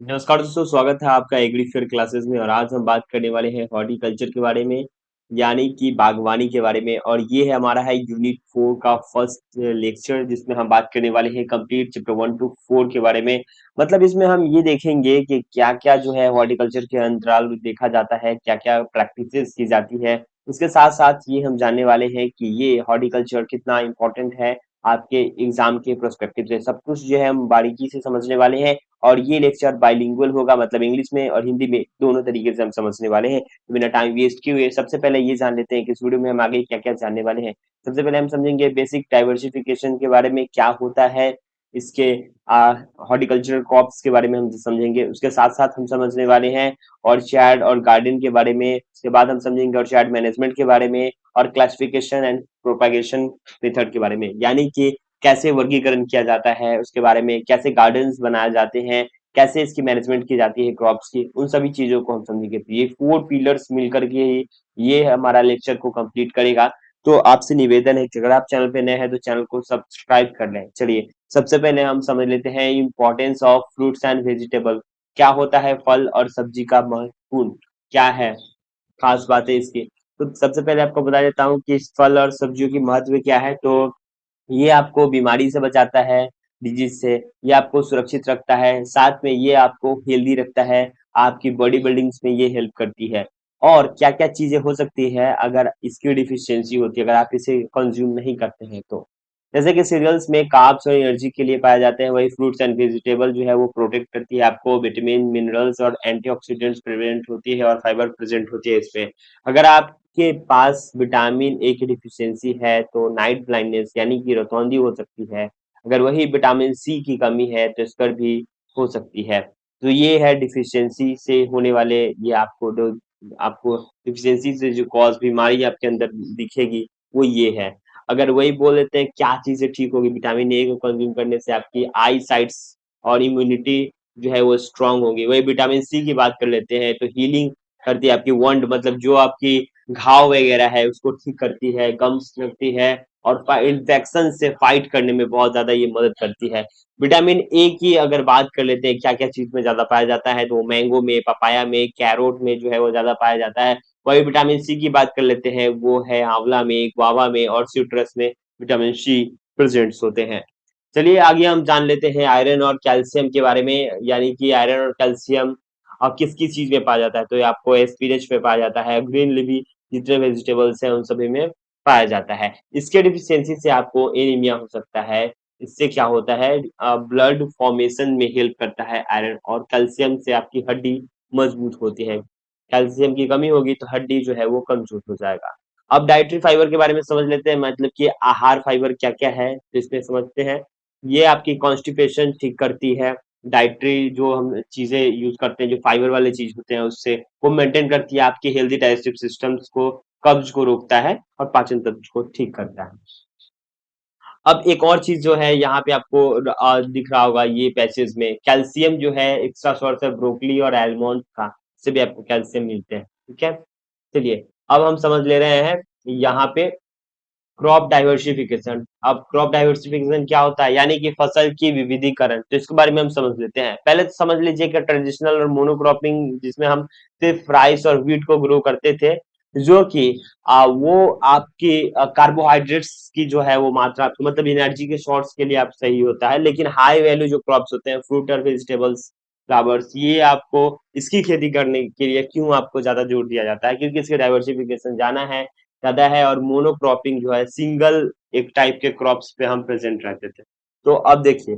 नमस्कार दोस्तों, स्वागत है आपका एग्रीफेयर क्लासेस में। और आज हम बात करने वाले हैं हॉर्टिकल्चर के बारे में, यानी कि बागवानी के बारे में। और ये है हमारा है यूनिट 4 का फर्स्ट लेक्चर, जिसमें हम बात करने वाले हैं कंप्लीट चैप्टर 1 to 4 के बारे में। मतलब इसमें हम ये देखेंगे कि क्या क्या जो है हॉर्टिकल्चर के अंतराल देखा जाता है, क्या क्या प्रैक्टिसेस की जाती है। उसके साथ साथ ये हम जानने वाले हैं कि ये हॉर्टिकल्चर कितना इंपॉर्टेंट है आपके एग्जाम के प्रोस्पेक्टिव से। सब कुछ जो है हम बारीकी से समझने वाले हैं। और ये लेक्चर बाइलिंगुअल होगा, मतलब इंग्लिश में और हिंदी में दोनों तरीके से हम समझने वाले हैं। तो बिना टाइम वेस्ट किए हुए सबसे पहले ये जान लेते हैं कि इस वीडियो में हम आगे क्या-क्या जानने वाले हैं। सबसे पहले हम समझेंगे बेसिक डाइवर्सिफिकेशन के बारे में, क्या होता है इसके हॉर्टिकल्चरल क्रॉप्स के बारे में हम समझेंगे। उसके साथ-साथ हम समझने वाले हैं ऑर्चर्ड और गार्डन के बारे में। उसके बाद हम समझेंगे ऑर्चर्ड मैनेजमेंट के बारे में और क्लासिफिकेशन एंड प्रोपेगेशन मेथड के बारे में, यानी कि कैसे वर्गीकरण किया जाता है उसके बारे में, कैसे गार्डन्स बनाए जाते हैं, कैसे इसकी मैनेजमेंट की जाती है क्रॉप्स की, उन सभी चीजों को हम समझेंगे। तो ये 4 पिलर्स मिलकर के ही ये हमारा लेक्चर को कंप्लीट करेगा। तो आपसे निवेदन है कि अगर आप चैनल पे नए हैं तो चैनल को सब्सक्राइब कर लें। चलिए, सबसे पहले हम समझ लेते हैं importance of fruits and vegetable. क्या होता है फल और सब्जी का महत्वपूर्ण, क्या है खास बातें इसकी। तो सबसे पहले आपको बता देता हूँ कि इस फल और सब्जियों की महत्व क्या है। तो ये आपको बीमारी से बचाता है, डिजीज से। ये आपको सुरक्षित रखता है, साथ में ये आपको हेल्दी रखता है, आपकी बॉडी बिल्डिंग्स में ये हेल्प करती है। और क्या क्या चीजें हो सकती है अगर इसकी डिफिशियंसी होती है, अगर आप इसे कंज्यूम नहीं करते हैं तो। जैसे कि सीरियल्स में कार्ब्स और एनर्जी के लिए पाए जाते हैं, वही फ्रूट्स एंड वेजिटेबल जो है वो प्रोटेक्ट करती है आपको, विटामिन मिनरल्स और एंटीऑक्सीडेंट्स प्रेजेंट होती है और फाइबर प्रेजेंट होती है इसमें। अगर आपके पास विटामिन ए की डिफिशियंसी है तो नाइट ब्लाइंडनेस यानी कि रतौंधी हो सकती है। अगर वही विटामिन सी की कमी है तो स्कर भी हो सकती है। तो ये है डिफिशियंसी से होने वाले, ये आपको डिफिशियंसी से जो कॉज बीमारी आपके अंदर दिखेगी वो ये है। अगर वही बोल देते हैं क्या चीजें ठीक होगी विटामिन ए को कंज्यूम करने से, आपकी आई साइट्स और इम्यूनिटी जो है वो स्ट्रांग होगी। वही विटामिन सी की बात कर लेते हैं तो हीलिंग करती है आपकी वंड, मतलब जो आपकी घाव वगैरह है उसको ठीक करती है, गम्स करती है और इन्फेक्शन से फाइट करने में बहुत ज्यादा ये मदद करती है। विटामिन ए की अगर बात कर लेते हैं क्या क्या चीज में ज्यादा पाया जाता है, तो मैंगो में, पपाया में, कैरोट में जो है वो ज्यादा पाया जाता है। वही विटामिन सी की बात कर लेते हैं, वो है आंवला में, गुआवा में और सिट्रस में विटामिन सी प्रेजेंट्स होते हैं। चलिए आगे हम जान लेते हैं आयरन और कैल्शियम के बारे में, यानी कि आयरन और कैल्शियम किस किस चीज में पाया जाता है। तो ये आपको स्पिनच में पाया जाता है, ग्रीन लीफी जितने वेजिटेबल्स हैं उन सभी में पाया जाता है। इसके डिफिशियंसी से आपको एनीमिया हो सकता है। इससे क्या होता है, ब्लड फॉर्मेशन में हेल्प करता है आयरन। और कैल्शियम से आपकी हड्डी मजबूत होती है। कैल्शियम की कमी होगी तो हड्डी जो है वो कमजोर हो जाएगा। अब डाइटरी फाइबर के बारे में समझ लेते हैं, मतलब कि आहार फाइबर क्या क्या है तो इसमें समझते हैं। ये आपकी कॉन्स्टिपेशन ठीक करती है। डाइटरी जो हम चीजें यूज करते हैं, जो फाइबर वाले चीज होते हैं उससे वो मेंटेन करती है आपकी हेल्दी डाइजेस्टिव सिस्टम्स को, कब्ज को रोकता है और पाचन तंत्र को ठीक करता है। अब एक और चीज जो है यहाँ पे आपको दिख रहा होगा ये पैसेज में, कैल्शियम जो है एक्स्ट्रा सोर्स है ब्रोकली और आलमंड का, इससे भी आपको कैल्शियम मिलते हैं। ठीक है, चलिए अब हम समझ ले रहे हैं यहाँ पे क्रॉप डाइवर्सिफिकेशन। अब क्रॉप डाइवर्सिफिकेशन क्या होता है, यानी कि फसल की विविधीकरण। तो इसके बारे में हम समझ लेते हैं। पहले तो समझ लीजिए कि ट्रेडिशनल और मोनोक्रॉपिंग, जिसमें हम सिर्फ राइस और व्हीट को ग्रो करते थे, जो कि वो आपकी कार्बोहाइड्रेट्स की जो है वो मात्रा, आपको मतलब एनर्जी के सोर्स के लिए आप सही होता है। लेकिन हाई वैल्यू जो क्रॉप्स होते हैं, फ्रूट और वेजिटेबल्स, फ्लावर्स, ये आपको इसकी खेती करने के लिए क्यों आपको ज्यादा जोर दिया जाता है, क्योंकि इसके डाइवर्सिफिकेशन जाना है ज्यादा है। और मोनोक्रॉपिंग जो है सिंगल एक टाइप के क्रॉप्स पे हम प्रेजेंट रहते थे। तो अब देखिए,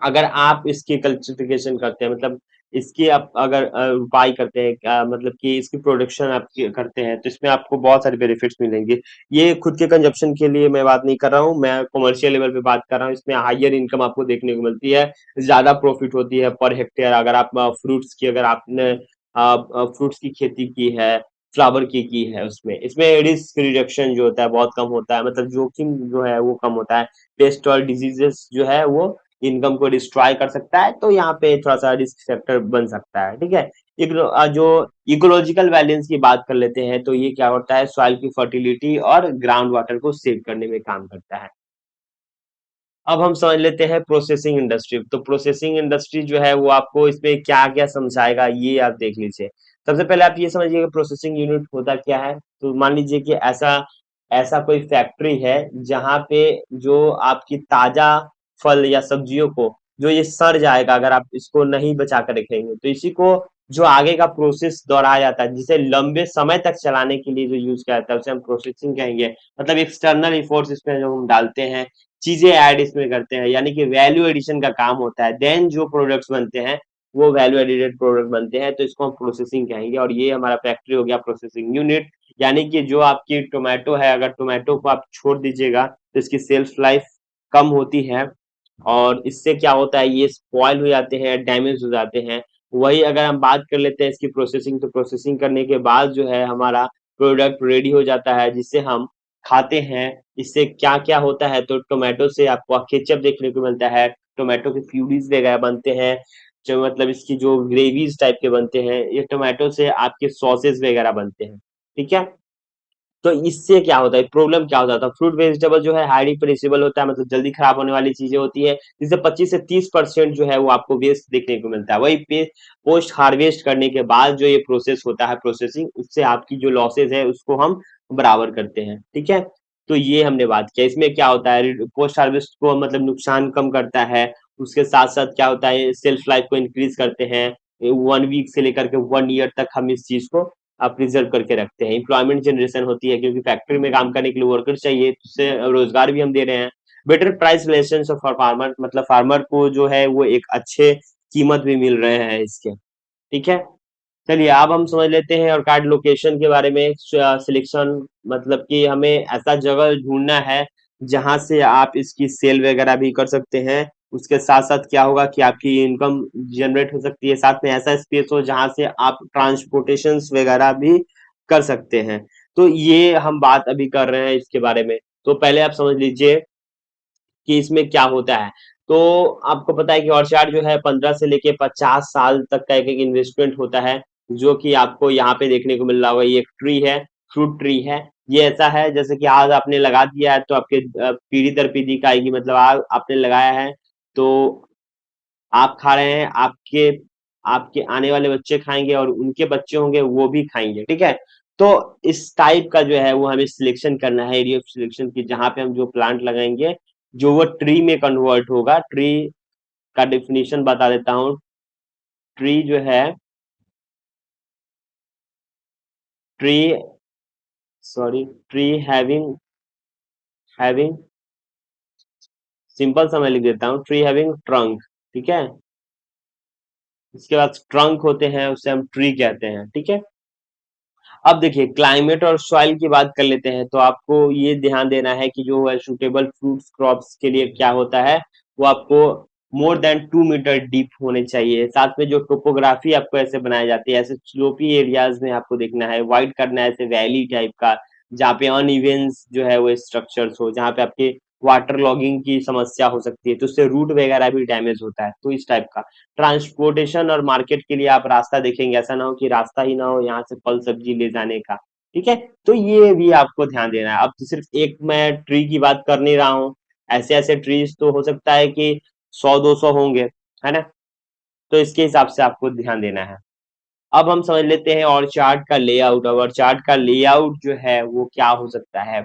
अगर आप इसकी कल्सिफिकेशन करते हैं, मतलब इसकी आप अगर उपाय करते हैं, मतलब कि इसकी प्रोडक्शन आप करते हैं, तो इसमें आपको बहुत सारे बेनिफिट्स मिलेंगे। ये खुद के कंजप्शन के लिए मैं बात नहीं कर रहा हूँ, मैं कमर्शियल लेवल पे बात कर रहा हूँ। इसमें हायर इनकम आपको देखने को मिलती है, ज्यादा प्रॉफिट होती है पर हेक्टेयर। अगर आप फ्रूट्स की, अगर आपने फ्रूट्स की खेती की है, फ्लावर की है, उसमें इसमें रिस्क रिडक्शन जो होता है बहुत कम होता है, मतलब जोखिम जो है वो कम होता है। पेस्ट और डिजीजेस जो है वो इनकम को डिस्ट्रॉय कर सकता है, तो यहाँ पे थोड़ा सा रिस्क फैक्टर बन सकता है। ठीक है, जो इकोलॉजिकल बैलेंस की बात कर लेते हैं, तो ये क्या होता है, सॉइल की फर्टिलिटी और ग्राउंड वाटर को सेव करने में काम करता है। अब हम समझ लेते हैं प्रोसेसिंग इंडस्ट्री। तो प्रोसेसिंग इंडस्ट्री जो है वो आपको इसमें क्या-क्या समझाएगा ये आप देख लीजिए। सबसे पहले आप ये समझिए कि प्रोसेसिंग यूनिट होता क्या है? तो मान लीजिए कि ऐसा ऐसा कोई फैक्ट्री है जहाँ पे जो आपकी ताजा फल या सब्जियों को जो ये सड़ जाएगा अगर आप इसको नहीं बचा कर रखेंगे, तो इसी को जो आगे का प्रोसेस दोहराया जाता है जिसे लंबे समय तक चलाने के लिए जो यूज किया जाता है उसे हम प्रोसेसिंग कहेंगे। मतलब एक्सटर्नल एफर्ट्स इसमें जो हम डालते हैं, चीजें ऐड इसमें करते हैं, यानी कि वैल्यू एडिशन का काम होता है, देन जो प्रोडक्ट्स बनते हैं वो वैल्यू एडिटेड प्रोडक्ट बनते हैं, तो इसको हम प्रोसेसिंग कहेंगे। और ये हमारा फैक्ट्री हो गया प्रोसेसिंग यूनिट। यानी कि जो आपकी टोमेटो है, अगर टोमेटो को आप छोड़ दीजिएगा तो इसकी सेल्फ लाइफ कम होती है और इससे क्या होता है ये स्पॉइल हो जाते हैं, डैमेज हो जाते हैं। वही अगर हम बात कर लेते हैं इसकी प्रोसेसिंग, तो प्रोसेसिंग करने के बाद जो है हमारा प्रोडक्ट रेडी हो जाता है जिसे हम खाते हैं। इससे क्या-क्या होता है, तो टोमेटो से आपको केचप देखने को मिलता है, टोमेटो के प्यूरीज वगैरह बनते हैं, जो मतलब इसकी जो ग्रेवीज टाइप के बनते हैं, ये टोमेटो से आपके सॉसेज वगैरह बनते हैं। ठीक है? तो इससे क्या होता है, प्रॉब्लम क्या हो जाता है, फ्रूट वेजिटेबल जो है हाईली पेरिशेबल होता है, मतलब जल्दी खराब होने वाली चीजें होती है, जिससे 25 से 30% जो है वो आपको वेस्ट देखने को मिलता है। वही पोस्ट हार्वेस्ट करने के बाद जो ये प्रोसेस होता है प्रोसेसिंग, उससे आपकी जो लॉसेज है उसको हम बराबर करते हैं। ठीक है, तो ये हमने बात किया। इसमें क्या होता है, पोस्ट हार्वेस्ट को मतलब नुकसान कम करता है, उसके साथ साथ क्या होता है सेल्फ लाइफ को इंक्रीज करते हैं। 1 वीक से लेकर के 1 ईयर तक हम इस चीज को आप प्रिजर्व करके रखते हैं। एम्प्लॉयमेंट जनरेशन होती है क्योंकि फैक्ट्री में काम करने के लिए वर्कर चाहिए, उससे रोजगार भी हम दे रहे हैं। Better price relation for farmer, मतलब फार्मर को जो है वो एक अच्छे कीमत भी मिल रहे हैं इसके। ठीक है, चलिए अब हम समझ लेते हैं और कार्ड लोकेशन के बारे में। सिलेक्शन मतलब कि हमें ऐसा जगह ढूंढना है जहां से आप इसकी सेल वगैरह भी कर सकते हैं। उसके साथ साथ क्या होगा कि आपकी इनकम जनरेट हो सकती है, साथ में ऐसा स्पेस हो जहां से आप ट्रांसपोर्टेशन वगैरह भी कर सकते हैं। तो ये हम बात अभी कर रहे हैं इसके बारे में। तो पहले आप समझ लीजिए कि इसमें क्या होता है। तो आपको पता है कि ऑर्चर्ड जो है 15 से लेके 50 साल तक का एक-एक इन्वेस्टमेंट होता है, जो कि आपको यहाँ पे देखने को मिल रहा होगा। ये एक ट्री है, फ्रूट ट्री है। ये ऐसा है जैसे कि आज आपने लगा दिया है तो आपके पीढ़ी दर पीढ़ी का आएगी, मतलब आज आपने लगाया है तो आप खा रहे हैं, आपके आपके आने वाले बच्चे खाएंगे और उनके बच्चे होंगे वो भी खाएंगे। ठीक है, तो इस टाइप का जो है वो हमें सिलेक्शन करना है, एरिया ऑफ सिलेक्शन की, जहां पे हम जो प्लांट लगाएंगे जो वो ट्री में कन्वर्ट होगा। ट्री का डेफिनेशन बता देता हूँ। ट्री जो है, tree, sorry, tree having having simple सा मैं लिख देता हूँ, ट्री हैविंग ट्रंक। ठीक है, इसके बाद ट्रंक होते हैं उसे हम ट्री कहते हैं। ठीक है, अब देखिए क्लाइमेट और सॉइल की बात कर लेते हैं। तो आपको ये ध्यान देना है कि जो है सुटेबल फ्रूट्स क्रॉप्स के लिए क्या होता है, वो आपको मोर देन 2 मीटर डीप होने चाहिए। साथ में जो टोपोग्राफी आपको ऐसे बनाई जाती है, ऐसे स्लोपी एरियाज में आपको देखना है, वाइड करना है ऐसे वैली टाइप का, जहाँ पे अनइवन जो है वो स्ट्रक्चर्स हो, जहाँ पे आपके वाटर लॉगिंग की समस्या हो सकती है, तो उससे रूट वगैरह भी डैमेज होता है, तो इस टाइप का। ट्रांसपोर्टेशन और मार्केट के लिए आप रास्ता देखेंगे, ऐसा ना हो कि रास्ता ही ना हो यहाँ से फल सब्जी ले जाने का। ठीक है, तो ये भी आपको ध्यान देना है। अब तो सिर्फ एक मैं ट्री की बात कर नहीं रहा हूँ, ऐसे ऐसे ट्रीज तो हो सकता है कि 100-200 होंगे, है ना? तो इसके हिसाब से आपको ध्यान देना है। अब हम समझ लेते हैं और चार्ट का लेआउट। और चार्ट का लेआउट जो है वो क्या हो सकता है,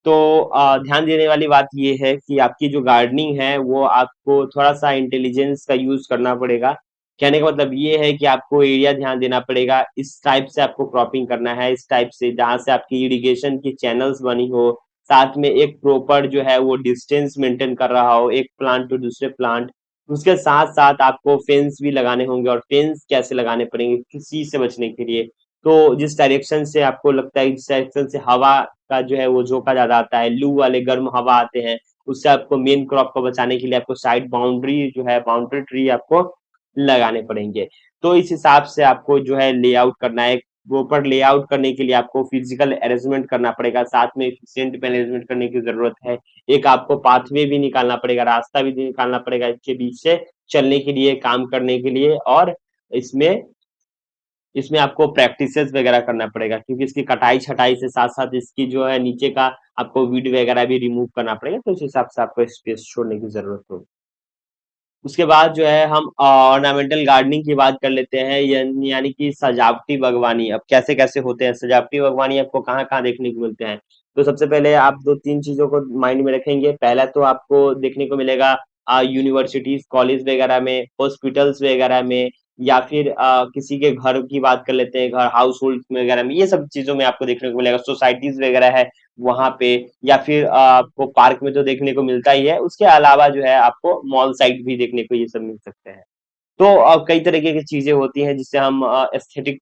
तो ध्यान देने वाली बात ये है कि आपकी जो गार्डनिंग है वो आपको थोड़ा सा इंटेलिजेंस का यूज करना पड़ेगा। कहने का मतलब ये है कि आपको एरिया ध्यान देना पड़ेगा, इस टाइप से आपको क्रॉपिंग करना है, इस टाइप से जहां से आपकी इरिगेशन की चैनल्स बनी हो, साथ में एक प्रॉपर जो है वो डिस्टेंस मेंटेन कर रहा हो एक प्लांट टू दूसरे प्लांट। उसके साथ साथ आपको फेंस भी लगाने होंगे, और फेंस कैसे लगाने पड़ेंगे किस चीज से बचने के लिए, तो जिस डायरेक्शन से आपको लगता है जिस डायरेक्शन से हवा का जो है वो झोंका ज्यादा आता है, लू वाले गर्म हवा आते हैं, उससे आपको मेन क्रॉप को बचाने के लिए आपको साइड बाउंड्री जो है बाउंड्री ट्री आपको लगाने पड़ेंगे। तो इस हिसाब से आपको जो है लेआउट करना है। प्रॉपर लेआउट करने के लिए आपको फिजिकल अरेंजमेंट करना पड़ेगा, साथ में एफिशिएंट मैनेजमेंट करने की जरूरत है। एक आपको पाथवे भी निकालना पड़ेगा, रास्ता भी निकालना पड़ेगा इसके बीच से चलने के लिए, काम करने के लिए, और इसमें इसमें आपको प्रैक्टिसेस वगैरह करना पड़ेगा क्योंकि इसकी कटाई छटाई से साथ साथ इसकी जो है नीचे का आपको वीड वगैरह भी रिमूव करना पड़ेगा, तो उस हिसाब से आपको स्पेस छोड़ने की जरूरत होगी। उसके बाद जो है हम ऑर्नामेंटल गार्डनिंग की बात कर लेते हैं, यानी कि सजावटी बागवानी। अब कैसे कैसे होते हैं सजावटी बागवानी, आपको कहाँ कहाँ देखने को मिलते हैं? तो सबसे पहले आप दो तीन चीजों को माइंड में रखेंगे। पहला तो आपको देखने को मिलेगा यूनिवर्सिटीज कॉलेज वगैरह में, हॉस्पिटल्स वगैरह में, या फिर किसी के घर की बात कर लेते हैं, घर हाउस होल्ड वगैरह में, ये सब चीजों में आपको देखने को मिलेगा। सोसाइटीज वगैरह है वहां पे, या फिर आपको पार्क में तो देखने को मिलता ही है। उसके अलावा जो है आपको मॉल साइड भी देखने को ये सब मिल सकते हैं। तो कई तरीके की चीजें होती हैं जिससे हम एस्थेटिक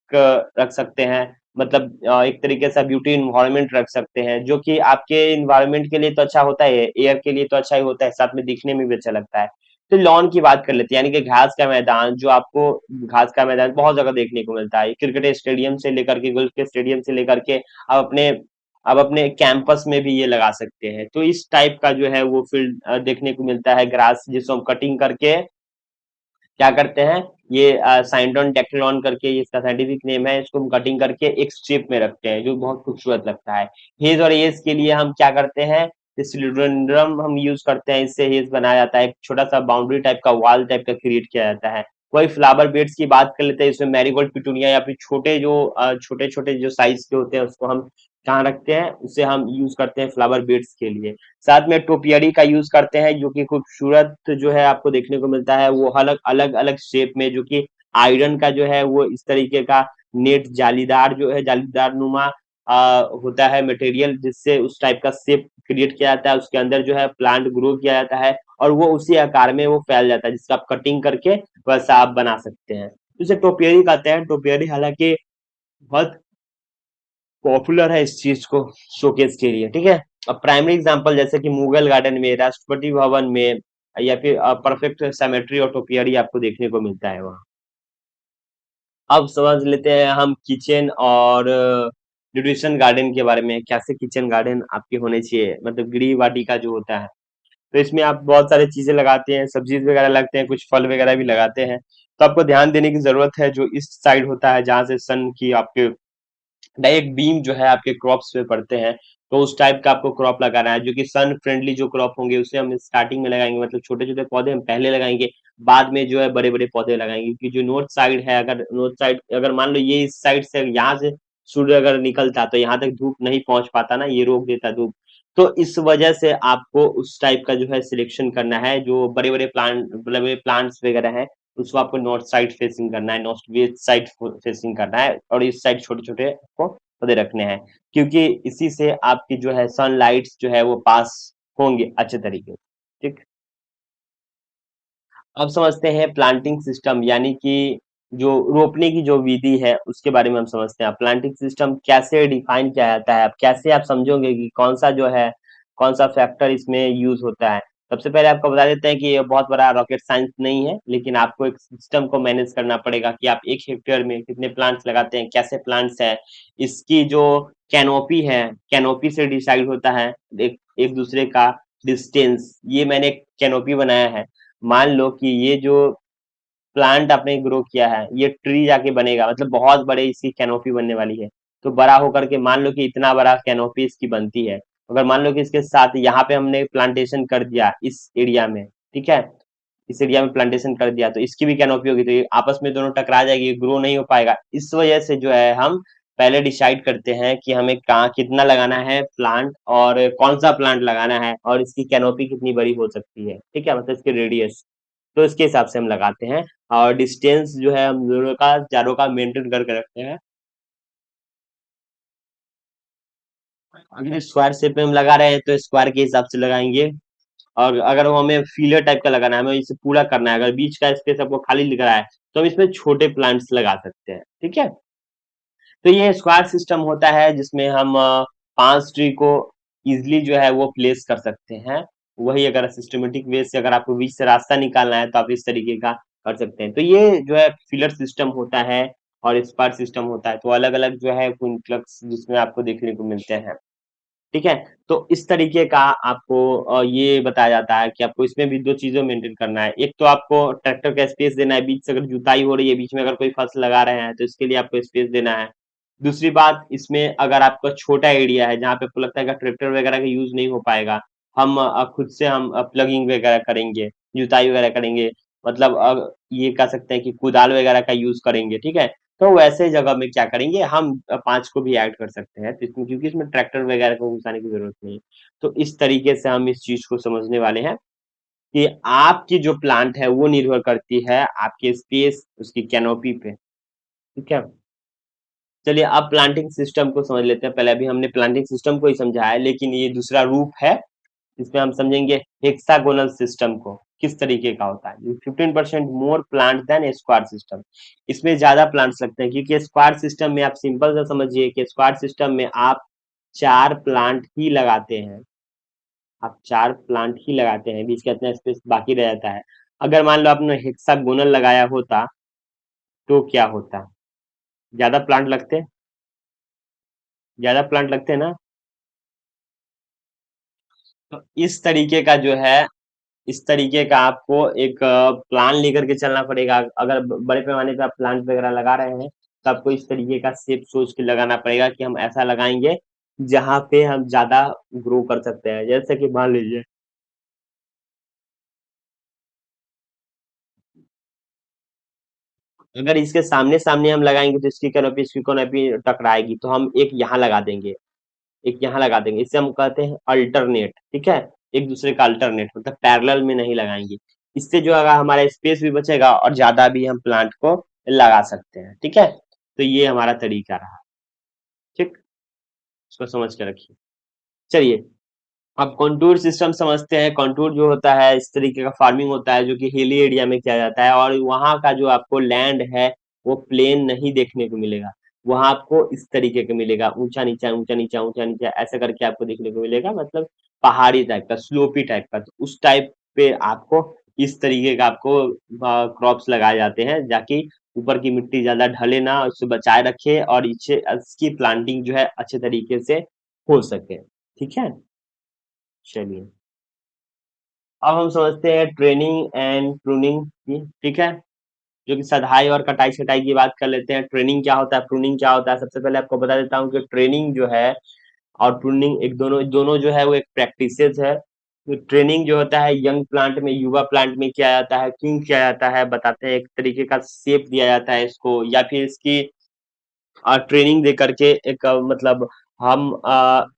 रख सकते हैं, मतलब एक तरीके से ब्यूटी इन्वायरमेंट रख सकते हैं, जो कि आपके इन्वायरमेंट के लिए तो अच्छा होता है, एयर के लिए तो अच्छा ही होता है, साथ में दिखने में भी अच्छा लगता है। तो लॉन की बात कर लेते हैं, यानी कि घास का मैदान, जो आपको घास का मैदान बहुत जगह देखने को मिलता है, क्रिकेट स्टेडियम से लेकर के, गोल्फ के स्टेडियम से लेकर के आप अपने आप अपने कैंपस में भी ये लगा सकते हैं। तो इस टाइप का जो है वो फील्ड देखने को मिलता है, ग्रास जिसको हम कटिंग करके क्या करते हैं, ये साइंडोन टेक्टोन करके ये इसका साइंटिफिक नेम है, इसको हम कटिंग करके एक शेप में रखते हैं जो बहुत खूबसूरत लगता है। हेज और एज के लिए हम क्या करते हैं, सिलिंड्रम हम यूज करते हैं, इससे हेज बनाया जाता है, एक छोटा सा बाउंड्री टाइप का वॉल टाइप का क्रिएट किया जाता है। वही फ्लावर बेड्स की बात कर लेते हैं, इसमें मैरीगोल्ड पिटूनिया या फिर छोटे जो छोटे छोटे जो साइज के होते हैं उसको हम कहाँ रखते हैं, उसे हम यूज करते हैं फ्लावर बेड्स के लिए। साथ में टोपियरी का यूज करते हैं, जो कि खूबसूरत जो है आपको देखने को मिलता है, वो अलग अलग अलग शेप में, जो कि आयरन का जो है वो इस तरीके का नेट जालीदार जो है, जालीदार नुमा होता है मटेरियल, जिससे उस टाइप का शेप क्रिएट किया जाता है, उसके अंदर जो है प्लांट ग्रो किया जाता है और वो उसी आकार में वो फैल जाता है, जिसका आप कटिंग करके वैसा आप बना सकते हैं। तो इसे टोपियरी कहते हैं। टोपियरी हालांकि बहुत पॉपुलर है इस चीज को शोकेस के लिए, ठीक है। अब प्राइमरी एग्जांपल जैसे कि मुगल गार्डन में, राष्ट्रपति भवन में, या फिर परफेक्ट सेमेट्री और टोपियरी आपको देखने को मिलता है वहाँ। अब समझ लेते हैं हम किचन और न्यूट्रिशन गार्डन के बारे में, कैसे किचन गार्डन आपके होने चाहिए, मतलब गृह वाटिका जो होता है। तो इसमें आप बहुत सारी चीजें लगाते हैं, सब्जी वगैरह लगते हैं, कुछ फल वगैरह भी लगाते हैं। तो आपको ध्यान देने की जरूरत है, जो इस साइड होता है जहाँ से सन की आपके डायरेक्ट बीम जो है आपके क्रॉप्स पे पड़ते हैं, तो उस टाइप का आपको क्रॉप लगाना है, जो कि सन फ्रेंडली जो क्रॉप होंगे उसे हम स्टार्टिंग में लगाएंगे, मतलब छोटे छोटे पौधे हम पहले लगाएंगे, बाद में जो है बड़े बड़े पौधे लगाएंगे। क्योंकि जो नॉर्थ साइड है, अगर नॉर्थ साइड अगर मान लो ये इस साइड से यहाँ से सूर्य अगर निकलता तो यहाँ तक धूप नहीं पहुंच पाता ना, ये रोक देता धूप। तो इस वजह से आपको उस टाइप का जो है सिलेक्शन करना है, जो बड़े बड़े प्लांट, बड़े बड़े प्लांट्स वगैरह है, उसको आपको नॉर्थ साइड फेसिंग करना है, नॉर्थ वेस्ट साइड फेसिंग करना है, और इस साइड छोटे छोटे आपको पौधे रखने हैं, क्योंकि इसी से आपकी जो है सनलाइट्स जो है वो पास होंगे अच्छे तरीके से, ठीक। अब समझते हैं प्लांटिंग सिस्टम, यानी कि जो रोपने की जो विधि है उसके बारे में हम समझते हैं। प्लांटिंग सिस्टम कैसे डिफाइन किया जाता है, अब कैसे आप समझोगे कि कौन सा जो है, कौन सा फैक्टर इसमें यूज होता है। सबसे पहले आपको बता देते हैं कि ये बहुत बड़ा रॉकेट साइंस नहीं है, लेकिन आपको एक सिस्टम को मैनेज करना पड़ेगा कि आप एक हेक्टेयर में कितने प्लांट्स लगाते हैं, कैसे प्लांट्स है, इसकी जो कैनोपी है, कैनोपी से डिसाइड होता है एक एक दूसरे का डिस्टेंस। ये मैंने एक कैनोपी बनाया है, मान लो कि ये जो प्लांट आपने ग्रो किया है ये ट्री जाके बनेगा, मतलब बहुत बड़े इसकी कैनोपी बनने वाली है। तो बड़ा होकर के मान लो कि इतना बड़ा कैनोपी इसकी बनती है, अगर मान लो कि इसके साथ यहाँ पे हमने प्लांटेशन कर दिया इस एरिया में, ठीक है, इस एरिया में प्लांटेशन कर दिया, तो इसकी भी कैनोपी होगी, तो ये आपस में दोनों टकरा जाएगी, ग्रो नहीं हो पाएगा। इस वजह से जो है हम पहले डिसाइड करते हैं कि हमें कहाँ कितना लगाना है प्लांट, और कौन सा प्लांट लगाना है, और इसकी कैनोपी कितनी बड़ी हो सकती है, ठीक है, मतलब इसके रेडियस। तो इसके हिसाब से हम लगाते हैं, और डिस्टेंस जो है हम दोनों का, चारों का मेंटेन करके रखते हैं। अगर स्क्वायर शेप में हम लगा रहे हैं तो स्क्वायर के हिसाब से लगाएंगे, और अगर वो हमें फीलर टाइप का लगाना है, हमें इसे पूरा करना है, अगर बीच का स्पेस आपको खाली दिख रहा है तो हम इसमें छोटे प्लांट्स लगा सकते हैं, ठीक है। तो ये स्क्वायर सिस्टम होता है जिसमें हम 5 ट्री को इजिली जो है वो प्लेस कर सकते हैं। वही अगर सिस्टमेटिक वे से अगर आपको बीच से रास्ता निकालना है तो आप इस तरीके का कर सकते हैं। तो ये जो है फिलर सिस्टम होता है और स्क्वायर सिस्टम होता है, तो अलग अलग जो है क्विंक्लक्स जिसमें आपको देखने को मिलते हैं। ठीक है? तो इस तरीके का आपको ये बताया जाता है कि आपको इसमें भी 2 चीज़ें मेंटेन करना है। एक तो आपको ट्रैक्टर का स्पेस देना है, बीच से अगर जुताई हो रही है, बीच में अगर कोई फसल लगा रहे हैं, तो इसके लिए आपको स्पेस देना है। दूसरी बात, इसमें अगर आपका छोटा एरिया है, जहाँ पे आपको लगता है कि ट्रैक्टर वगैरह का यूज़ नहीं हो पाएगा, हम खुद से हम प्लगिंग वगैरह करेंगे, जुताई वगैरह करेंगे, मतलब ये कह सकते हैं कि कुदाल वगैरह का यूज़ करेंगे, ठीक है? तो वैसे जगह में क्या करेंगे हम 5 को भी ऐड कर सकते हैं, तो इसमें क्योंकि इसमें ट्रैक्टर वगैरह को घुसाने की जरूरत नहीं है। तो इस तरीके से हम इस चीज को समझने वाले हैं कि आपकी जो प्लांट है वो निर्भर करती है आपके स्पेस उसकी कैनोपी पे। ठीक है, चलिए अब प्लांटिंग सिस्टम को समझ लेते हैं। पहले अभी हमने प्लांटिंग सिस्टम को ही समझा है, लेकिन ये दूसरा रूप है। इसमें हम समझेंगे हेक्सागोनल सिस्टम को किस तरीके का होता है। 15% more plant than square system, इसमें ज्यादा प्लांट्स लगते हैं क्योंकि स्क्वायर सिस्टम में आप सिंपल सा समझिए कि स्क्वायर सिस्टम में आप 4 प्लांट ही लगाते हैं। आप 4 प्लांट ही लगाते हैं, बीच का इतना स्पेस बाकी रह जाता है। अगर मान लो आपने हेक्सागोनल लगाया होता तो क्या होता? ज्यादा प्लांट लगते, ज्यादा प्लांट लगते ना। तो इस तरीके का जो है, इस तरीके का आपको एक प्लान लेकर के चलना पड़ेगा। अगर बड़े पैमाने पे आप प्लांट वगैरह लगा रहे हैं तो आपको इस तरीके का शेप सोच के लगाना पड़ेगा कि हम ऐसा लगाएंगे जहां पे हम ज्यादा ग्रो कर सकते हैं। जैसे कि मान लीजिए अगर इसके सामने सामने हम लगाएंगे तो इसकी कैनोपी टकराएगी, तो हम एक यहाँ लगा देंगे, एक यहाँ लगा देंगे। इसे हम कहते हैं अल्टरनेट। ठीक है, एक दूसरे का अल्टरनेट मतलब पैरेलल में नहीं लगाएंगे। इससे जो है हमारा स्पेस भी बचेगा और ज्यादा भी हम प्लांट को लगा सकते हैं। ठीक है, तो ये हमारा तरीका रहा। ठीक, इसको समझ के रखिए। चलिए अब कॉन्टूर सिस्टम समझते हैं। कॉन्टूर जो होता है इस तरीके का फार्मिंग होता है जो कि हिली एरिया में किया जाता है, और वहाँ का जो आपको लैंड है वो प्लेन नहीं देखने को मिलेगा। वहाँ आपको इस तरीके का मिलेगा, ऊंचा नीचा ऊंचा नीचा ऊंचा नीचा ऐसा करके आपको देखने को मिलेगा, मतलब पहाड़ी टाइप का, स्लोपी टाइप का। तो उस टाइप पे आपको इस तरीके का आपको क्रॉप्स लगाए जाते हैं जाकि ऊपर की मिट्टी ज्यादा ढले ना, उससे बचाए रखे और इसे इसकी प्लांटिंग जो है अच्छे तरीके से हो सके। ठीक है, चलिए अब हम समझते हैं ट्रेनिंग एंड प्रूनिंग की। ठीक है, जो कि सदाई और कटाई छटाई की बात कर लेते हैं। ट्रेनिंग क्या होता है, प्रूनिंग क्या होता है। सबसे पहले आपको बता देता हूँ कि ट्रेनिंग जो है और प्रूनिंग एक दोनों दोनों जो है वो एक प्रैक्टिसेस है। तो ट्रेनिंग जो होता है यंग प्लांट में, युवा प्लांट में किया जाता है। क्यों किया जाता है बताते हैं। एक तरीके का शेप दिया जाता है इसको, या फिर इसकी ट्रेनिंग दे करके एक मतलब हम